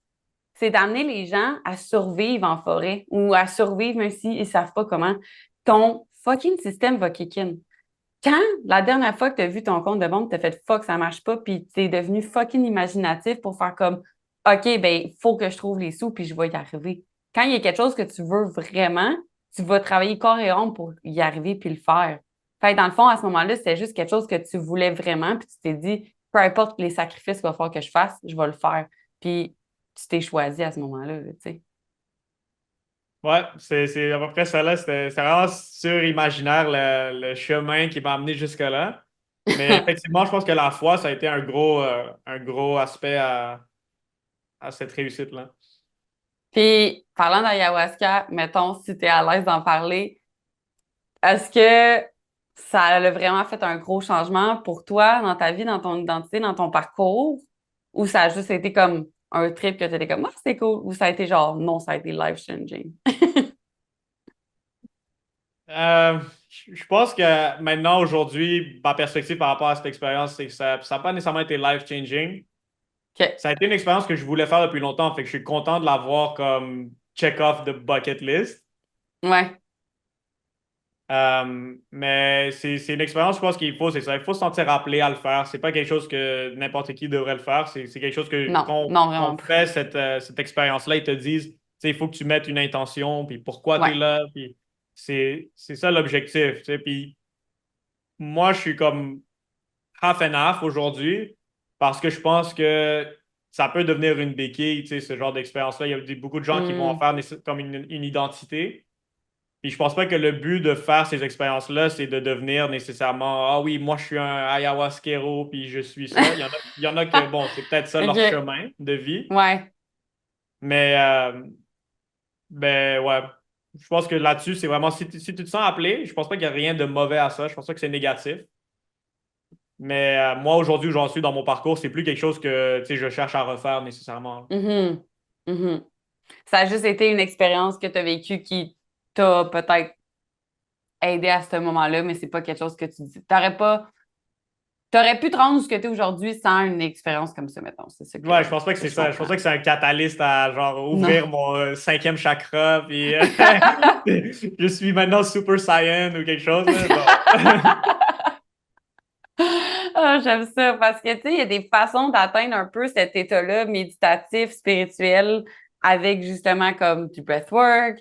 c'est d'amener les gens à survivre en forêt ou à survivre même s'ils ne savent pas comment. Ton fucking système va kick in. Quand la dernière fois que tu as vu ton compte de banque, tu as fait fuck, ça marche pas, puis tu es devenu fucking imaginatif pour faire comme OK, ben, il faut que je trouve les sous, puis je vais y arriver. Quand il y a quelque chose que tu veux vraiment, tu vas travailler corps et âme pour y arriver puis le faire. Fait que dans le fond, à ce moment-là, c'est juste quelque chose que tu voulais vraiment, puis tu t'es dit, peu importe les sacrifices qu'il va falloir que je fasse, je vais le faire. Puis tu t'es choisi à ce moment-là, là, tu sais. Ouais, c'est à peu près ça là. C'était vraiment surimaginaire le chemin qui m'a amené jusque-là. Mais effectivement, je pense que la foi, ça a été un gros aspect à cette réussite-là. Puis, parlant d'ayahuasca, mettons, si tu es à l'aise d'en parler, est-ce que ça a vraiment fait un gros changement pour toi dans ta vie, dans ton identité, dans ton parcours? Ou ça a juste été comme un trip que tu étais comme, ah, c'est cool? Ou ça a été genre, non, ça a été life-changing? Je pense que maintenant, aujourd'hui, ma perspective par rapport à cette expérience, c'est que ça n'a pas nécessairement été life-changing. OK. Ça a été une expérience que je voulais faire depuis longtemps, fait que je suis content de l'avoir comme check-off de bucket list. Ouais. Mais c'est une expérience, je pense qu'il faut, c'est ça. Il faut se sentir appelé à le faire. C'est pas quelque chose que n'importe qui devrait le faire. C'est quelque chose que Non, quand non, on vraiment pas. fait cette expérience-là, ils te disent, tu sais, il faut que tu mettes une intention, puis pourquoi tu es Ouais. là, puis c'est ça l'objectif, tu sais. Puis moi, je suis comme half and half aujourd'hui parce que je pense que ça peut devenir une béquille, tu sais, ce genre d'expérience-là. Il y a beaucoup de gens qui vont en Hmm. faire comme une identité. Puis je pense pas que le but de faire ces expériences-là, c'est de devenir nécessairement ah oui, moi je suis un ayahuasquero puis je suis ça. Il y en a que bon, c'est peut-être ça leur OK. chemin de vie. Ouais. Mais ben ouais. Je pense que là-dessus, c'est vraiment si tu te sens appelé, je pense pas qu'il y a rien de mauvais à ça. Je pense pas que c'est négatif. Mais moi, aujourd'hui, où j'en suis dans mon parcours, c'est plus quelque chose que tu sais, je cherche à refaire nécessairement. Mhm. Mhm. Ça a juste été une expérience que tu as vécue qui t'a peut-être aidé à ce moment-là, mais c'est pas quelque chose que tu dis. T'aurais pu te rendre où ce que tu es aujourd'hui sans une expérience comme ça, mettons. C'est ça Ouais, je pense pas que que c'est je ça. Je pense comprends. pas que c'est un catalyste à genre Non. ouvrir mon cinquième chakra puis je suis maintenant Super Saiyan ou quelque chose là. Non. Ah, j'aime ça parce que, tu sais, il y a des façons d'atteindre un peu cet état-là méditatif, spirituel, avec justement comme du breathwork,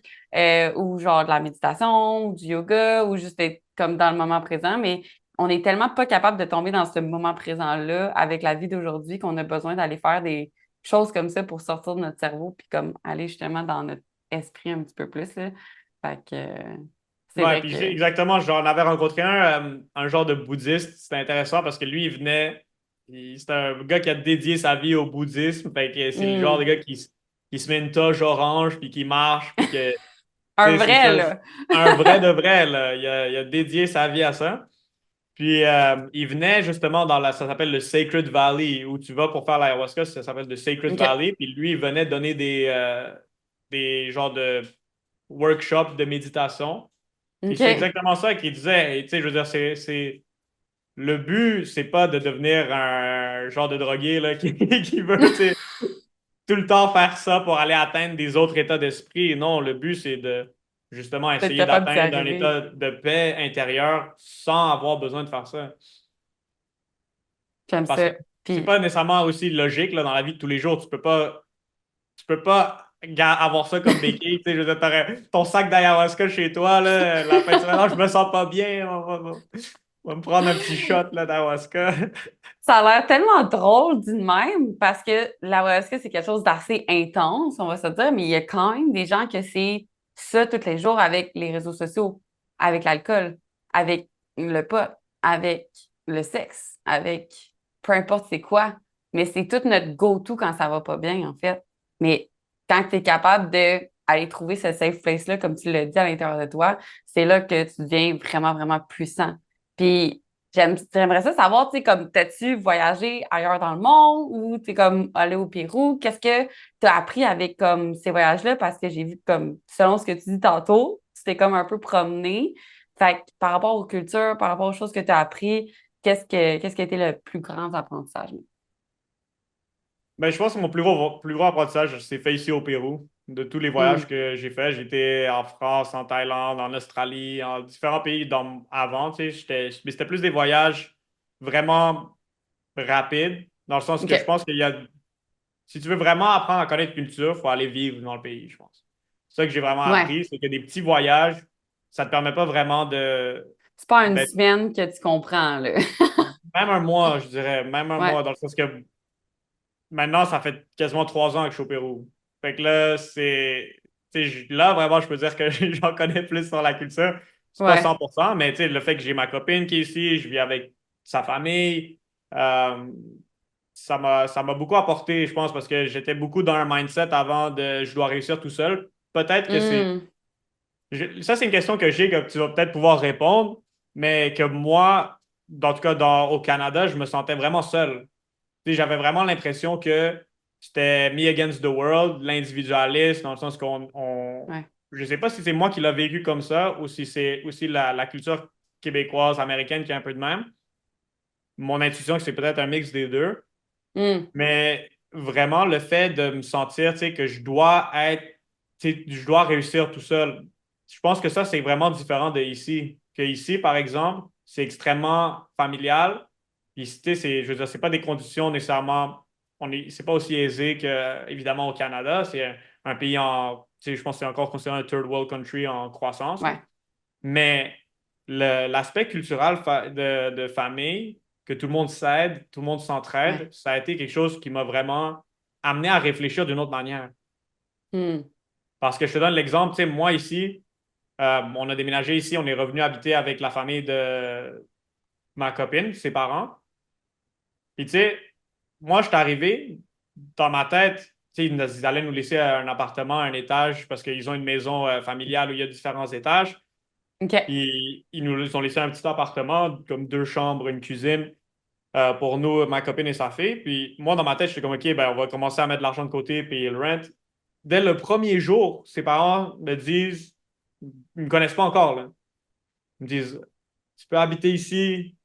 ou genre de la méditation, ou du yoga, ou juste être comme dans le moment présent. Mais on est tellement pas capable de tomber dans ce moment présent-là avec la vie d'aujourd'hui qu'on a besoin d'aller faire des choses comme ça pour sortir de notre cerveau puis comme aller justement dans notre esprit un petit peu plus, là. Fait que, c'est Ouais, vrai puis que... exactement, j'en avais rencontré un genre de bouddhiste. C'était intéressant parce que lui, il venait, c'était un gars qui a dédié sa vie au bouddhisme. Fait que c'est le genre de Hmm. gars qui se met une toge orange puis qui marche puis que, tu Un sais, c'est vrai, ça, là. un vrai de vrai, là. Il a dédié sa vie à ça. Puis il venait justement ça s'appelle le Sacred Valley, où tu vas pour faire l'ayahuasca, ça s'appelle le Sacred OK. Valley. Puis lui, il venait donner des genres de workshops de méditation. Puis c'est OK. exactement ça qu'il disait. Et, tu sais, je veux dire, le but, c'est pas de devenir un genre de drogué là, qui veut, tu sais, tout le temps faire ça pour aller atteindre des autres états d'esprit. Non, le but, c'est de justement D'être essayer capable d'y d'atteindre un arriver. état de paix intérieure sans avoir besoin de faire ça. J'aime Parce que ça. c'est Puis, pas nécessairement aussi logique là, dans la vie de tous les jours. Tu peux pas avoir ça comme béquille. Tu sais, je veux dire, ton sac d'ayahuasca chez toi, là, la fin de semaine, non, je me sens pas bien. On va me prendre un petit shot là, d'ayahuasca. ça a l'air tellement drôle d'une même parce que l'ayahuasca, c'est quelque chose d'assez intense, on va se dire, mais il y a quand même des gens que c'est ça tous les jours avec les réseaux sociaux, avec l'alcool, avec le pot, avec le sexe, avec peu importe c'est quoi. Mais c'est tout notre go-to quand ça va pas bien, en fait. Mais quand tu es capable de aller trouver ce safe place-là, comme tu l'as dit à l'intérieur de toi, c'est là que tu deviens vraiment, vraiment puissant. Puis, j'aimerais ça savoir, tu sais, comme, t'as-tu voyagé ailleurs dans le monde ou t'es comme allé au Pérou? Qu'est-ce que t'as appris avec, comme, ces voyages-là? Parce que j'ai vu, comme, selon ce que tu dis tantôt, tu t'es comme un peu promené. Fait que par rapport aux cultures, par rapport aux choses que tu as appris, qu'est-ce qui a été le plus grand apprentissage? Ben, je pense que mon plus gros apprentissage, c'est fait ici au Pérou. De tous les voyages Hmm. que j'ai faits, j'étais en France, en Thaïlande, en Australie, en différents pays avant. Tu sais, mais c'était plus des voyages vraiment rapides, dans le sens que je OK. pense si tu veux vraiment apprendre à connaître la culture, il faut aller vivre dans le pays, je pense. C'est ça que j'ai vraiment Ouais. appris, c'est que des petits voyages, ça ne te permet pas vraiment C'est pas une d'être, semaine que tu comprends, là. même un mois, je dirais, même un Ouais. mois, dans le sens que maintenant, ça fait quasiment 3 ans que je suis au Pérou. Fait que là, tu sais, là, vraiment, je peux dire que j'en connais plus sur la culture. C'est pas Ouais. 100%, mais tu sais, le fait que j'ai ma copine qui est ici, je vis avec sa famille, euh, ça m'a beaucoup apporté, je pense, parce que j'étais beaucoup dans un mindset avant de je dois réussir tout seul. Peut-être que Hmm. ça, c'est une question que j'ai que tu vas peut-être pouvoir répondre, mais que moi, en tout cas au Canada, je me sentais vraiment seul. Tu sais, j'avais vraiment l'impression que c'était me against the world, l'individualisme, dans le sens Ouais. je sais pas si c'est moi qui l'ai vécu comme ça ou si c'est aussi la culture québécoise, américaine qui est un peu de même. Mon intuition, c'est peut-être un mix des deux. Hmm. Mais vraiment, le fait de me sentir, tu sais, que je dois réussir tout seul. je pense que ça, c'est vraiment différent de ici. Que ici, par exemple, c'est extrêmement familial. Puis, tu sais, je veux dire, c'est pas des conditions nécessairement. C'est pas aussi aisé que, évidemment, au Canada. C'est un pays tu sais, je pense que c'est encore considéré un third world country en croissance. Ouais. Mais l'aspect culturel de famille, que tout le monde s'aide, tout le monde s'entraide, Ouais. ça a été quelque chose qui m'a vraiment amené à réfléchir d'une autre manière. Hmm. Parce que je te donne l'exemple, tu sais, moi ici, on a déménagé ici, on est revenu habiter avec la famille de ma copine, ses parents. Puis tu sais, moi, je suis arrivé, dans ma tête, tu sais, ils allaient nous laisser un appartement, un étage, parce qu'ils ont une maison familiale où il y a différents étages. OK. Puis ils nous ont laissé un petit appartement, comme 2 chambres, une cuisine, pour nous, ma copine et sa fille. Puis moi, dans ma tête, j'étais comme, OK, ben, on va commencer à mettre de l'argent de côté, payer le rent. Dès le premier jour, ses parents me disent, ils ne me connaissent pas encore, là. Ils me disent, tu peux habiter ici,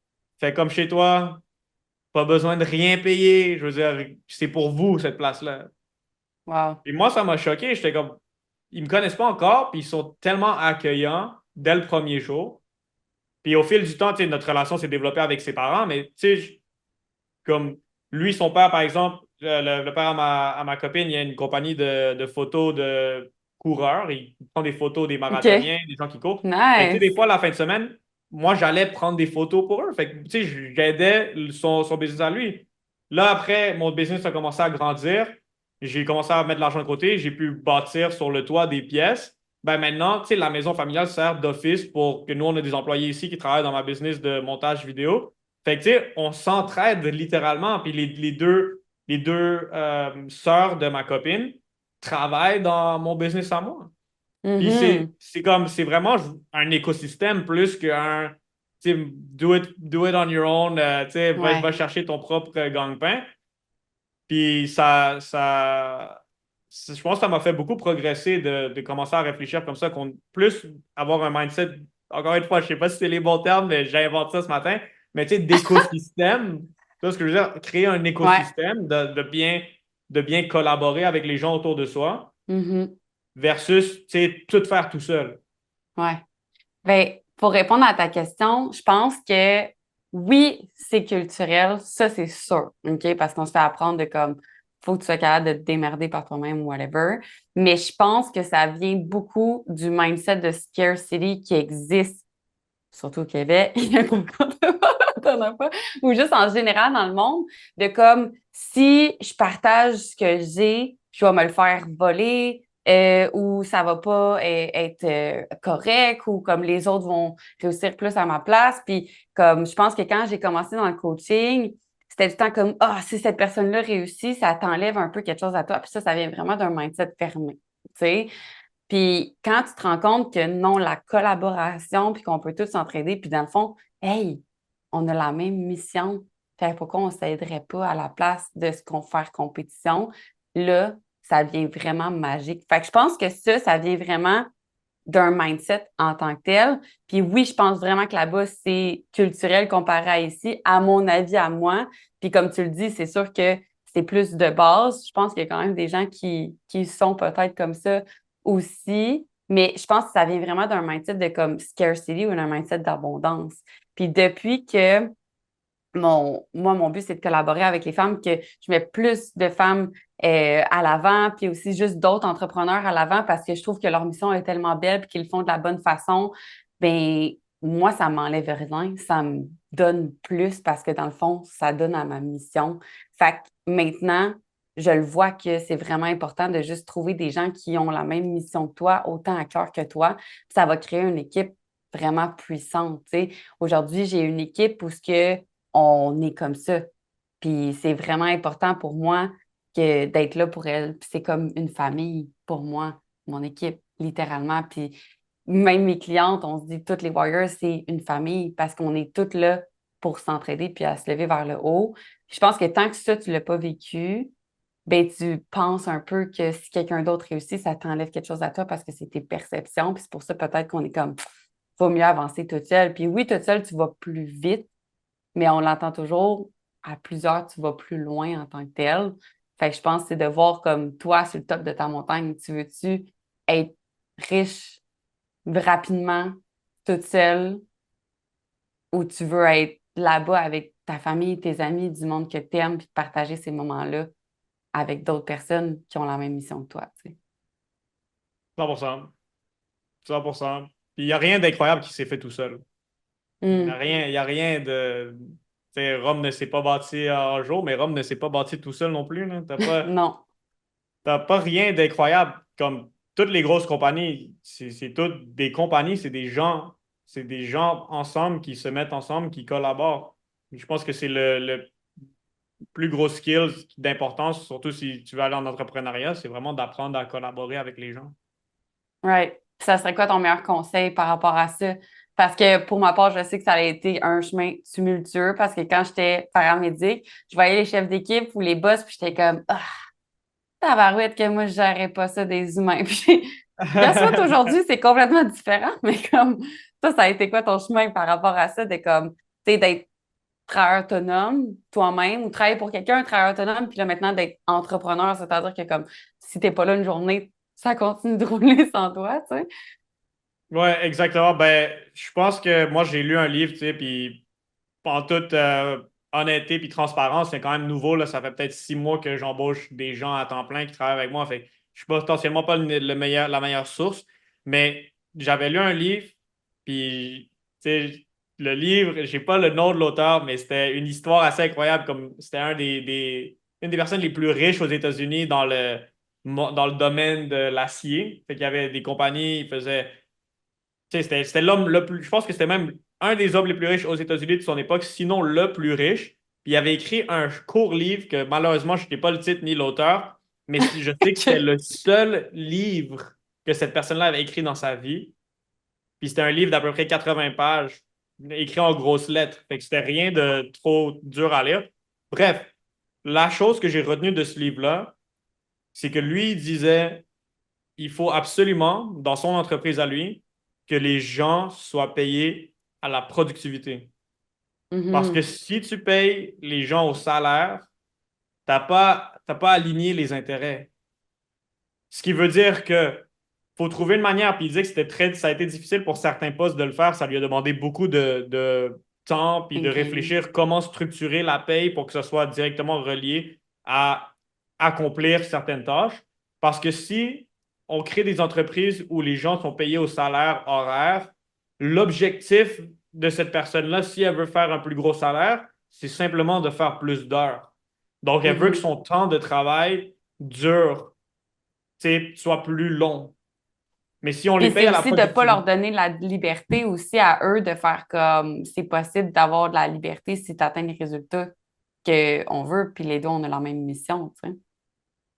fais comme chez toi, pas besoin de rien payer. Je veux dire, c'est pour vous, cette place-là. Wow. Et moi, ça m'a choqué. J'étais comme, ils me connaissent pas encore, puis ils sont tellement accueillants dès le premier jour. Puis au fil du temps, tu sais, notre relation s'est développée avec ses parents, mais tu sais, comme lui, son père, par exemple, le père à ma copine, il y a une compagnie de photos de coureurs. Il prend des photos des OK. marathoniens, des gens qui courent. Fait que, tu sais, des Nice. fois, la fin de semaine, moi, j'allais prendre des photos pour eux. Fait que, tu sais, j'aidais son business à lui. Là, après, mon business a commencé à grandir. J'ai commencé à mettre de l'argent de côté. J'ai pu bâtir sur le toit des pièces. Ben maintenant, tu sais, la maison familiale sert d'office pour que nous, on a des employés ici qui travaillent dans ma business de montage vidéo. Fait que, tu sais, on s'entraide littéralement. Puis les deux sœurs de ma copine travaillent dans mon business à moi. Puis Mhm. c'est vraiment un écosystème plus qu'un, tu sais, do it on your own, tu sais, va Ouais. chercher ton propre gagne-pain. Puis je pense que ça m'a fait beaucoup progresser de commencer à réfléchir comme ça, plus avoir un mindset, encore une fois, je sais pas si c'est les bons termes, mais j'ai inventé ça ce matin, mais tu sais, d'écosystème, tu vois ce que je veux dire? Créer un Ouais. écosystème de bien collaborer avec les gens autour de soi Mhm. versus, tu sais, tout faire tout seul. Ouais. Ben, pour répondre à ta question, je pense que oui, c'est culturel, ça c'est sûr, OK? Parce qu'on se fait apprendre de comme, faut que tu sois capable de te démerder par toi-même ou whatever. Mais je pense que ça vient beaucoup du mindset de scarcity qui existe, surtout au Québec, t'en as pas, ou juste en général dans le monde, de comme, si je partage ce que j'ai, je vais me le faire voler, ou ça va pas être correct, ou comme les autres vont réussir plus à ma place. Puis comme je pense que quand j'ai commencé dans le coaching, c'était tout le temps comme ah, si cette personne-là réussit, ça t'enlève un peu quelque chose à toi. Puis ça vient vraiment d'un mindset fermé. Tu sais? Puis quand tu te rends compte que non, la collaboration, puis qu'on peut tous s'entraider, puis dans le fond, hey, on a la même mission. Fait que pourquoi on ne s'aiderait pas à la place de ce qu'on fait compétition? Là, ça devient vraiment magique. Fait que je pense que ça vient vraiment d'un mindset en tant que tel. Puis oui, je pense vraiment que là-bas, c'est culturel comparé à ici, à mon avis, à moi. Puis comme tu le dis, c'est sûr que c'est plus de base. Je pense qu'il y a quand même des gens qui sont peut-être comme ça aussi. Mais je pense que ça vient vraiment d'un mindset de comme scarcity ou d'un mindset d'abondance. Puis depuis que mon but, c'est de collaborer avec les femmes, que je mets plus de femmes à l'avant, puis aussi juste d'autres entrepreneurs à l'avant parce que je trouve que leur mission est tellement belle et qu'ils le font de la bonne façon. Ben moi, ça m'enlève rien, ça me donne plus parce que dans le fond, ça donne à ma mission. Fait que maintenant, je le vois que c'est vraiment important de juste trouver des gens qui ont la même mission que toi, autant à cœur que toi. Puis ça va créer une équipe vraiment puissante. Tu sais. Aujourd'hui, j'ai une équipe où ce que on est comme ça. Puis c'est vraiment important pour moi que d'être là pour elle. Puis c'est comme une famille pour moi, mon équipe, littéralement. Puis même mes clientes, on se dit toutes les Warriors, c'est une famille parce qu'on est toutes là pour s'entraider puis à se lever vers le haut. Puis je pense que tant que ça, tu l'as pas vécu, ben tu penses un peu que si quelqu'un d'autre réussit, ça t'enlève quelque chose à toi parce que c'est tes perceptions. Puis c'est pour ça peut-être qu'on est comme, vaut mieux avancer toute seule. Puis oui, toute seule, tu vas plus vite, mais on l'entend toujours, à plusieurs, tu vas plus loin en tant que tel. Fait que je pense que c'est de voir comme toi sur le top de ta montagne, tu veux-tu être riche rapidement, toute seule, ou tu veux être là-bas avec ta famille, tes amis, du monde que tu aimes, puis de partager ces moments-là avec d'autres personnes qui ont la même mission que toi, tu sais. 100%. 100%. Puis il n'y a rien d'incroyable qui s'est fait tout seul. Mm. Il y a rien de. Tu sais, Rome ne s'est pas bâti en un jour, mais Rome ne s'est pas bâti tout seul non plus, là. Non. T'as pas rien d'incroyable. Comme toutes les grosses compagnies, c'est toutes des compagnies, c'est des gens. C'est des gens ensemble qui se mettent ensemble, qui collaborent. Je pense que c'est le plus gros skill d'importance, surtout si tu veux aller en entrepreneuriat, c'est vraiment d'apprendre à collaborer avec les gens. Right. Puis ça serait quoi ton meilleur conseil par rapport à ça? Parce que pour ma part, je sais que ça a été un chemin tumultueux parce que quand j'étais paramédic, je voyais les chefs d'équipe ou les boss, puis j'étais comme ah, tabarouette que moi je gérerais pas ça des humains. Puis guess what, aujourd'hui, c'est complètement différent, mais comme toi, ça a été quoi ton chemin par rapport à ça de comme tu sais d'être travailleur autonome toi-même ou travailler pour quelqu'un, travailleur autonome, puis là maintenant d'être entrepreneur, c'est-à-dire que comme si t'es pas là une journée, ça continue de rouler sans toi, tu sais. Ouais, exactement. Ben, je pense que moi, j'ai lu un livre, tu sais, puis en toute honnêteté puis transparence, c'est quand même nouveau, là. Ça fait peut-être 6 mois que j'embauche des gens à temps plein qui travaillent avec moi. Fait que je suis potentiellement pas la meilleure source, mais j'avais lu un livre, puis, tu sais, le livre, j'ai pas le nom de l'auteur, mais c'était une histoire assez incroyable, comme c'était une des personnes les plus riches aux États-Unis dans le domaine de l'acier. Fait qu'il y avait des compagnies, il faisait tu sais, c'était l'homme le plus. Je pense que c'était même un des hommes les plus riches aux États-Unis de son époque, sinon le plus riche. Puis il avait écrit un court livre que malheureusement, je n'ai pas le titre ni l'auteur, mais je sais que c'était le seul livre que cette personne-là avait écrit dans sa vie. Puis c'était un livre d'à peu près 80 pages, écrit en grosses lettres. Fait que c'était rien de trop dur à lire. Bref, la chose que j'ai retenue de ce livre-là, c'est que lui, il disait il faut absolument, dans son entreprise à lui, que les gens soient payés à la productivité. Parce que Mhm. si tu payes les gens au salaire, t'as pas aligné les intérêts. Ce qui veut dire que faut trouver une manière. Puis il disait que ça a été difficile pour certains postes de le faire. Ça lui a demandé beaucoup de temps puis de Thinking. réfléchir comment structurer la paye pour que ce soit directement relié à accomplir certaines tâches. Parce que si on crée des entreprises où les gens sont payés au salaire horaire, l'objectif de cette personne-là, si elle veut faire un plus gros salaire, c'est simplement de faire plus d'heures. Donc, elle veut que Mhm. son temps de travail dure, soit plus long. Mais si on les Puis paye c'est à la aussi de ne pas leur productivité, donner la liberté aussi à eux de faire comme c'est possible d'avoir de la liberté si tu atteins les résultats qu'on veut, puis les deux, on a la même mission, tu sais.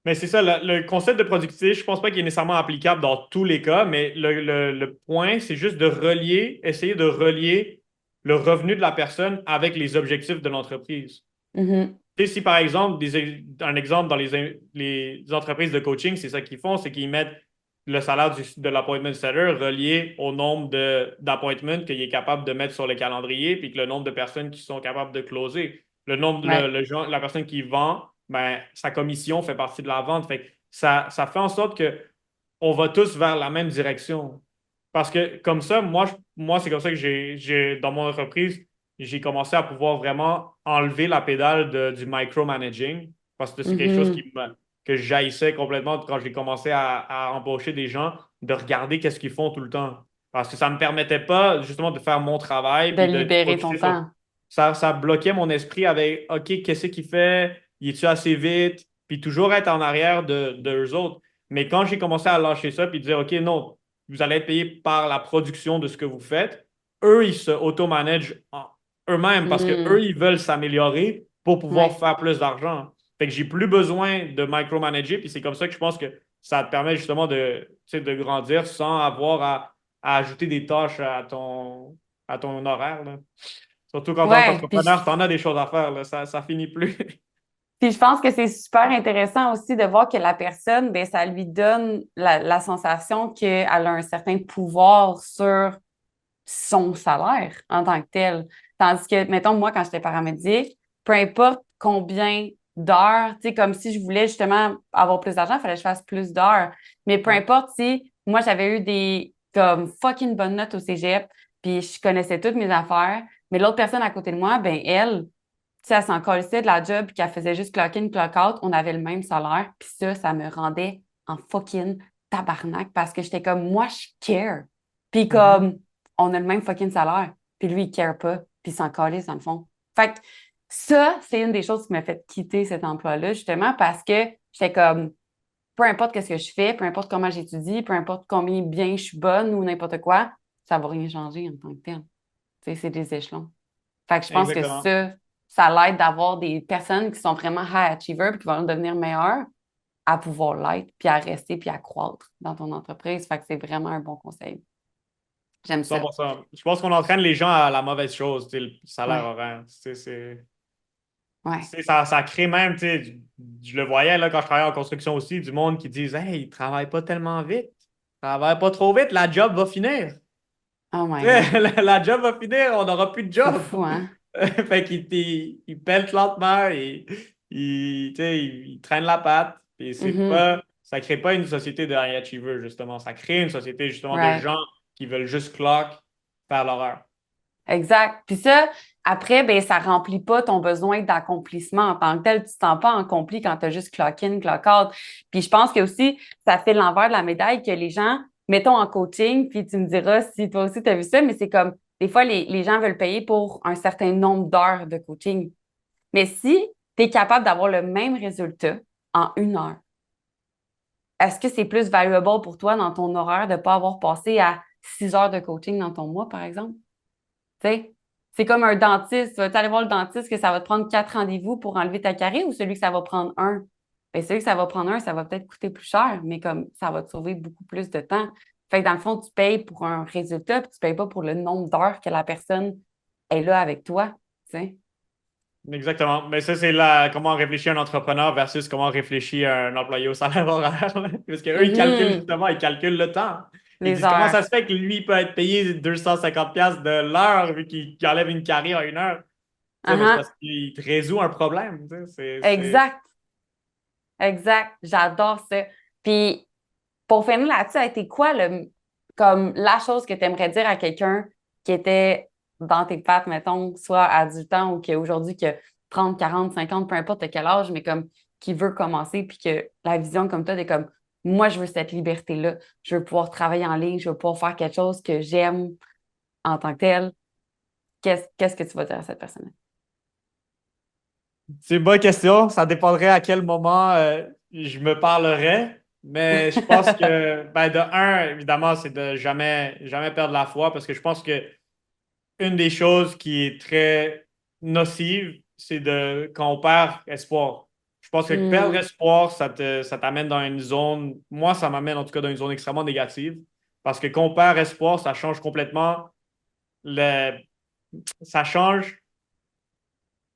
mais c'est ça, le concept de productivité, je pense pas qu'il est nécessairement applicable dans tous les cas, mais le point, c'est juste de relier, essayer de relier le revenu de la personne avec les objectifs de l'entreprise. Mhm. Tu sais, si par exemple, un exemple dans les entreprises de coaching, c'est ça qu'ils font, c'est qu'ils mettent le salaire de l'appointment setter relié au nombre d'appointments qu'il est capable de mettre sur le calendrier, puis que le nombre de personnes qui sont capables de closer. Ouais. La personne qui vend, ben, sa commission fait partie de la vente. Fait que ça fait en sorte que on va tous vers la même direction. Parce que comme ça, moi c'est comme ça que dans mon entreprise, j'ai commencé à pouvoir vraiment enlever la pédale du micromanaging parce que c'est quelque chose Mhm. que j'haïssais complètement quand j'ai commencé à embaucher des gens, de regarder qu'est-ce qu'ils font tout le temps. Parce que ça ne me permettait pas justement de faire mon travail De puis de libérer ton focuser sur. temps. Ça bloquait mon esprit avec OK, qu'est-ce qu'il fait? Il est-tu assez vite? Puis toujours être en arrière de eux autres. Mais quand j'ai commencé à lâcher ça puis dire OK, non, vous allez être payé par la production de ce que vous faites, eux, ils se auto-managent eux-mêmes parce que eux, Mhm. ils veulent s'améliorer pour pouvoir Ouais. faire plus d'argent. Fait que j'ai plus besoin de micromanager, puis c'est comme ça que je pense que ça te permet justement de grandir sans avoir à ajouter des tâches à ton horaire, là. Surtout quand, en tant Ouais. qu'entrepreneur, tu en as des choses à faire, là. Ça finit plus. Puis je pense que c'est super intéressant aussi de voir que la personne, ben, ça lui donne la sensation qu'elle a un certain pouvoir sur son salaire en tant que tel. Tandis que, mettons, moi, quand j'étais paramédic, peu importe combien d'heures, tu sais, comme si je voulais justement avoir plus d'argent, il fallait que je fasse plus d'heures. Mais peu Ouais. importe si moi, j'avais eu des comme fucking bonne note au cégep, puis je connaissais toutes mes affaires. Mais l'autre personne à côté de moi, ben elle, tu sais, elle s'en calissait de la job, puis qu'elle faisait juste clock in, clock out. On avait le même salaire, puis ça me rendait en fucking tabarnak parce que j'étais comme, moi, je care. Puis comme, on a le même fucking salaire, puis lui, il care pas, puis il s'en calisse dans le fond. Fait que ça, c'est une des choses qui m'a fait quitter cet emploi-là, justement, parce que j'étais comme, peu importe ce que je fais, peu importe comment j'étudie, peu importe combien bien je suis bonne ou n'importe quoi, ça va rien changer en tant que tel. Tu sais, c'est des échelons. Fait que je pense que Exactement. ça l'aide d'avoir des personnes qui sont vraiment high achievers puis qui vont devenir meilleures à pouvoir l'être, puis à rester, puis à croître dans ton entreprise. Fait que c'est vraiment un bon conseil. J'aime ça. 100%. Je pense qu'on entraîne les gens à la mauvaise chose, tu sais, le salaire Ouais, horaire. Tu sais, ouais. ça crée même, tu sais, je le voyais là, quand je travaillais en construction aussi, du monde qui disent Hey, il travaille pas tellement vite. Il travaille pas trop vite, la job va finir. Oh Tu my sais, God. la job va finir, on n'aura plus de C'est job. fou, hein? Fait qu'il pèle lentement et tu sais, il traîne la patte. Et Mhm. ça crée pas une société de high achievers, justement. Ça crée une société, justement, de Right. gens qui veulent juste clock, faire l'horreur. Exact. Puis ça, après, ben, ça remplit pas ton besoin d'accomplissement en tant que tel. Tu te sens pas accompli quand tu as juste clock in, clock out. Puis je pense que aussi, ça fait l'envers de la médaille que les gens, mettons en coaching, puis tu me diras si toi aussi tu as vu ça, mais c'est comme des fois, les gens veulent payer pour un certain nombre d'heures de coaching. Mais si tu es capable d'avoir le même résultat en 1 heure, est-ce que c'est plus valuable pour toi dans ton horaire de ne pas avoir passé à 6 heures de coaching dans ton mois, par exemple? Tu sais, c'est comme un dentiste. Tu vas aller voir le dentiste que ça va te prendre 4 rendez-vous pour enlever ta carie ou celui que ça va prendre un? Bien, celui que ça va prendre un, ça va peut-être coûter plus cher, mais comme ça va te sauver beaucoup plus de temps. Fait que dans le fond, tu payes pour un résultat, puis tu payes pas pour le nombre d'heures que la personne est là avec toi. Tu sais? Exactement. Mais ça, c'est comment réfléchit un entrepreneur versus comment réfléchit un employé au salaire horaire, là. Parce qu'eux, ils calculent Mhm. justement, ils calculent le temps. Ils Les disent comment heures. ça se fait que lui peut être payé 250$ de l'heure vu qu'il enlève une carrière en 1 heure. Tu sais, mais c'est Uh-huh. parce qu'il te résout un problème. Tu sais, Exact. Exact. J'adore ça. Puis, pour finir là-dessus, ça a été quoi comme la chose que tu aimerais dire à quelqu'un qui était dans tes pattes, mettons, soit à 18 ans ou qui aujourd'hui qui a 30, 40, 50, peu importe de quel âge, mais comme qui veut commencer, puis que la vision comme toi, est comme moi, je veux cette liberté-là. Je veux pouvoir travailler en ligne, je veux pouvoir faire quelque chose que j'aime en tant que tel. Qu'est-ce que tu vas dire à cette personne-là? C'est une bonne question. Ça dépendrait à quel moment je me parlerais. Mais je pense que, ben, de un, évidemment, c'est de jamais, jamais perdre la foi parce que je pense que une des choses qui est très nocive, c'est quand on perd espoir. Je pense que perdre Hmm, espoir, ça t'amène dans une zone, moi, ça m'amène en tout cas dans une zone extrêmement négative. Parce que quand on perd espoir, ça change complètement le, ça change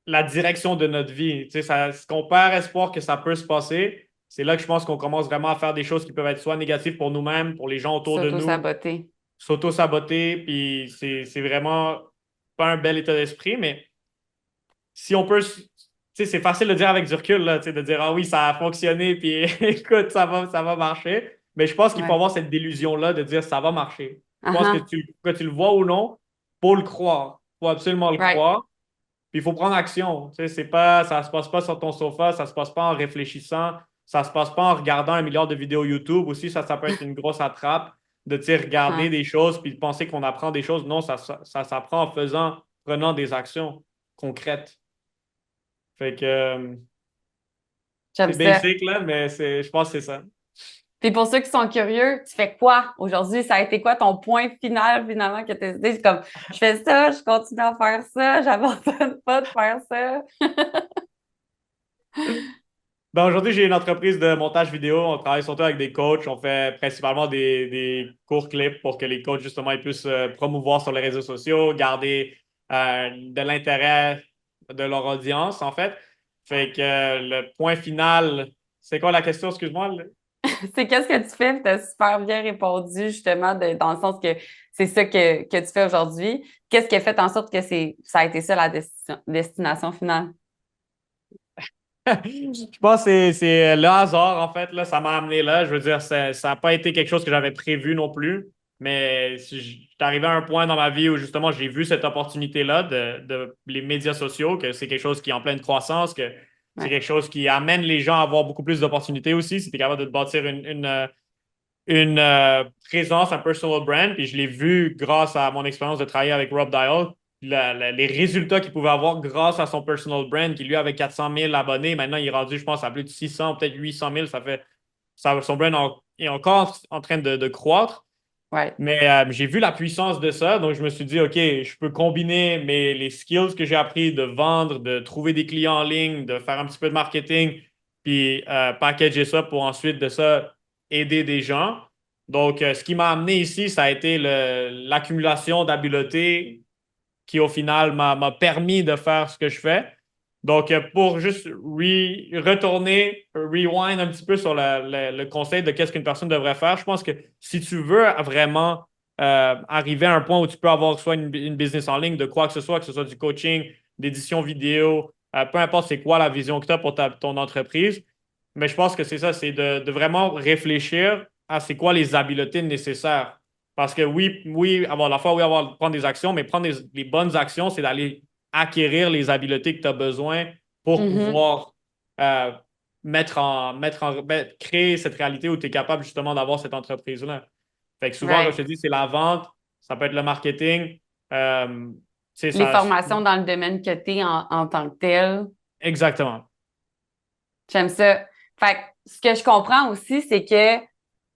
la direction de notre vie. Tu sais, ce qu'on perd espoir que ça peut se passer, c'est là que je pense qu'on commence vraiment à faire des choses qui peuvent être soit négatives pour nous-mêmes, pour les gens autour de nous, s'auto-saboter. s'auto-saboter, puis c'est vraiment pas un bel état d'esprit, mais si on peut, tu sais, c'est facile de dire avec du recul, là, tu sais, de dire, ah oui, ça a fonctionné, puis écoute, ça va marcher. Mais je pense qu'il faut Ouais. avoir cette délusion-là de dire, ça va marcher. Je pense Uh-huh. que tu le vois ou non, faut le croire. Faut absolument le Right. croire. Puis il faut prendre action. Tu sais, c'est pas, ça se passe pas sur ton sofa, ça se passe pas en réfléchissant, ça se passe pas en regardant 1 milliard de vidéos YouTube aussi. Ça peut être une grosse attrape de, tu sais, regarder Ouais. des choses puis de penser qu'on apprend des choses. Non, ça s'apprend en prenant des actions concrètes. Fait que J'aime c'est ça. basic, là, mais je pense que c'est ça. Puis pour ceux qui sont curieux, tu fais quoi aujourd'hui? Ça a été quoi ton point final finalement que tu as dit? C'est comme, je fais ça, je continue à faire ça, j'abandonne pas de faire ça. Ben, aujourd'hui, j'ai une entreprise de montage vidéo. On travaille surtout avec des coachs. On fait principalement des courts clips pour que les coachs, justement, ils puissent promouvoir sur les réseaux sociaux, garder de l'intérêt de leur audience, en fait. Fait que le point final, c'est quoi la question, excuse-moi? C'est qu'est-ce que tu fais? Tu as super bien répondu justement dans le sens que c'est ça que tu fais aujourd'hui. Qu'est-ce qui a fait en sorte que ça a été ça la destination finale? Je pense que c'est le hasard, en fait. Là, ça m'a amené là. Je veux dire, ça n'a pas été quelque chose que j'avais prévu non plus. Mais je suis arrivé à un point dans ma vie où justement j'ai vu cette opportunité-là de les médias sociaux, que c'est quelque chose qui est en pleine croissance, que c'est quelque chose qui amène les gens à avoir beaucoup plus d'opportunités aussi. Si tu es capable de te bâtir une présence, un personal brand. Puis je l'ai vu grâce à mon expérience de travailler avec Rob Dial, les résultats qu'il pouvait avoir grâce à son personal brand, qui lui avait 400 000 abonnés. Maintenant, il est rendu, je pense, à plus de 600, peut-être 800 000. Son brand est encore en train de croître. Ouais. Mais j'ai vu la puissance de ça, donc je me suis dit, OK, je peux combiner les skills que j'ai appris de vendre, de trouver des clients en ligne, de faire un petit peu de marketing, puis packager ça pour ensuite de ça aider des gens. Donc, ce qui m'a amené ici, ça a été l'accumulation d'habiletés qui, au final, m'a permis de faire ce que je fais. Donc, pour juste retourner, rewind un petit peu sur le conseil de qu'est-ce qu'une personne devrait faire, je pense que si tu veux vraiment arriver à un point où tu peux avoir soit une business en ligne de quoi que ce soit du coaching, d'édition vidéo, peu importe c'est quoi la vision que tu as pour ton entreprise, mais je pense que c'est ça, c'est de vraiment réfléchir à c'est quoi les habiletés nécessaires. Parce que prendre des actions, mais prendre les bonnes actions, c'est d'aller acquérir les habiletés que tu as besoin pour pouvoir créer cette réalité où tu es capable justement d'avoir cette entreprise-là. Fait que souvent, comme je te dis, c'est la vente, ça peut être le marketing. Les formations dans le domaine que tu es en tant que tel. Exactement. J'aime ça. Fait que ce que je comprends aussi, c'est que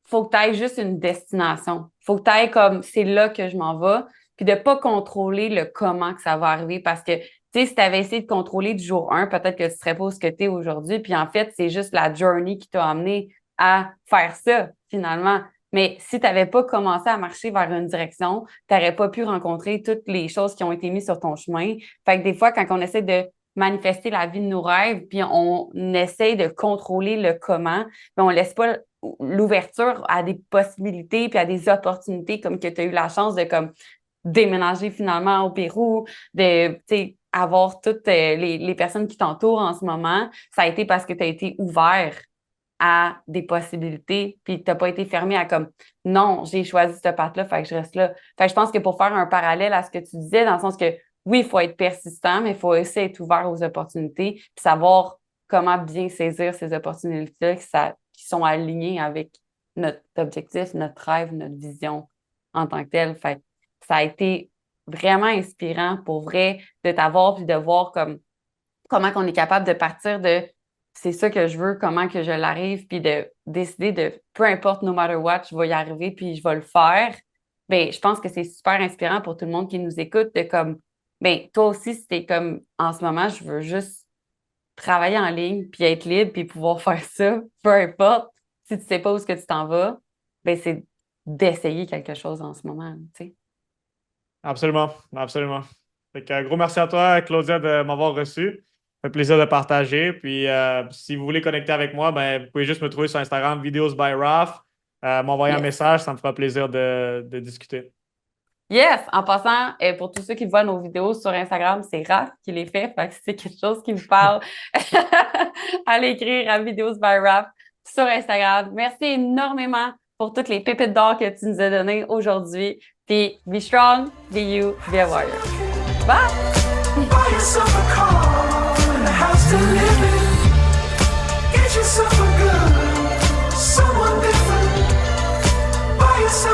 faut que tu ailles juste une destination. Faut que tu ailles comme c'est là que je m'en vais, puis de pas contrôler le comment que ça va arriver. Parce que, tu sais, si tu avais essayé de contrôler du jour 1, peut-être que tu serais pas où ce que tu es aujourd'hui. Puis en fait, c'est juste la journey qui t'a amené à faire ça, finalement. Mais si tu n'avais pas commencé à marcher vers une direction, tu n'aurais pas pu rencontrer toutes les choses qui ont été mises sur ton chemin. Fait que des fois, quand on essaie de manifester la vie de nos rêves, puis on essaie de contrôler le comment, mais on laisse pas l'ouverture à des possibilités puis à des opportunités comme que tu as eu la chance de comme déménager finalement au Pérou, de avoir toutes les personnes qui t'entourent en ce moment. Ça a été parce que tu as été ouvert à des possibilités, puis tu n'as pas été fermé à comme non, j'ai choisi cette patte-là, fait que je reste là. Fait que je pense que pour faire un parallèle à ce que tu disais, dans le sens que oui, il faut être persistant, mais il faut aussi être ouvert aux opportunités, puis savoir comment bien saisir ces opportunités qui sont alignées avec notre objectif, notre rêve, notre vision en tant que tel. Fait que ça a été vraiment inspirant pour vrai de t'avoir puis de voir comment on est capable de partir de c'est ça que je veux, comment que je l'arrive, puis de décider de peu importe, no matter what, je vais y arriver puis je vais le faire. Bien, je pense que c'est super inspirant pour tout le monde qui nous écoute de comme, bien, toi aussi, si t'es comme en ce moment, je veux juste travailler en ligne puis être libre puis pouvoir faire ça, peu importe. Si tu sais pas où est-ce que tu t'en vas, bien, c'est d'essayer quelque chose en ce moment, tu sais. Absolument, absolument. Fait que, gros merci à toi, Claudia, de m'avoir reçu. Ça fait plaisir de partager. Puis, si vous voulez connecter avec moi, ben, vous pouvez juste me trouver sur Instagram, Videos by Raph. M'envoyer un message, ça me fera plaisir de discuter. Yes! En passant, pour tous ceux qui voient nos vidéos sur Instagram, c'est Raph qui les fait. Fait que si c'est quelque chose qui vous parle, allez écrire à Videos by Raph sur Instagram. Merci énormément pour toutes les pépites d'or que tu nous as données aujourd'hui. Puis, be strong, be you, be a warrior. Bye! Buy yourself a car and a house to live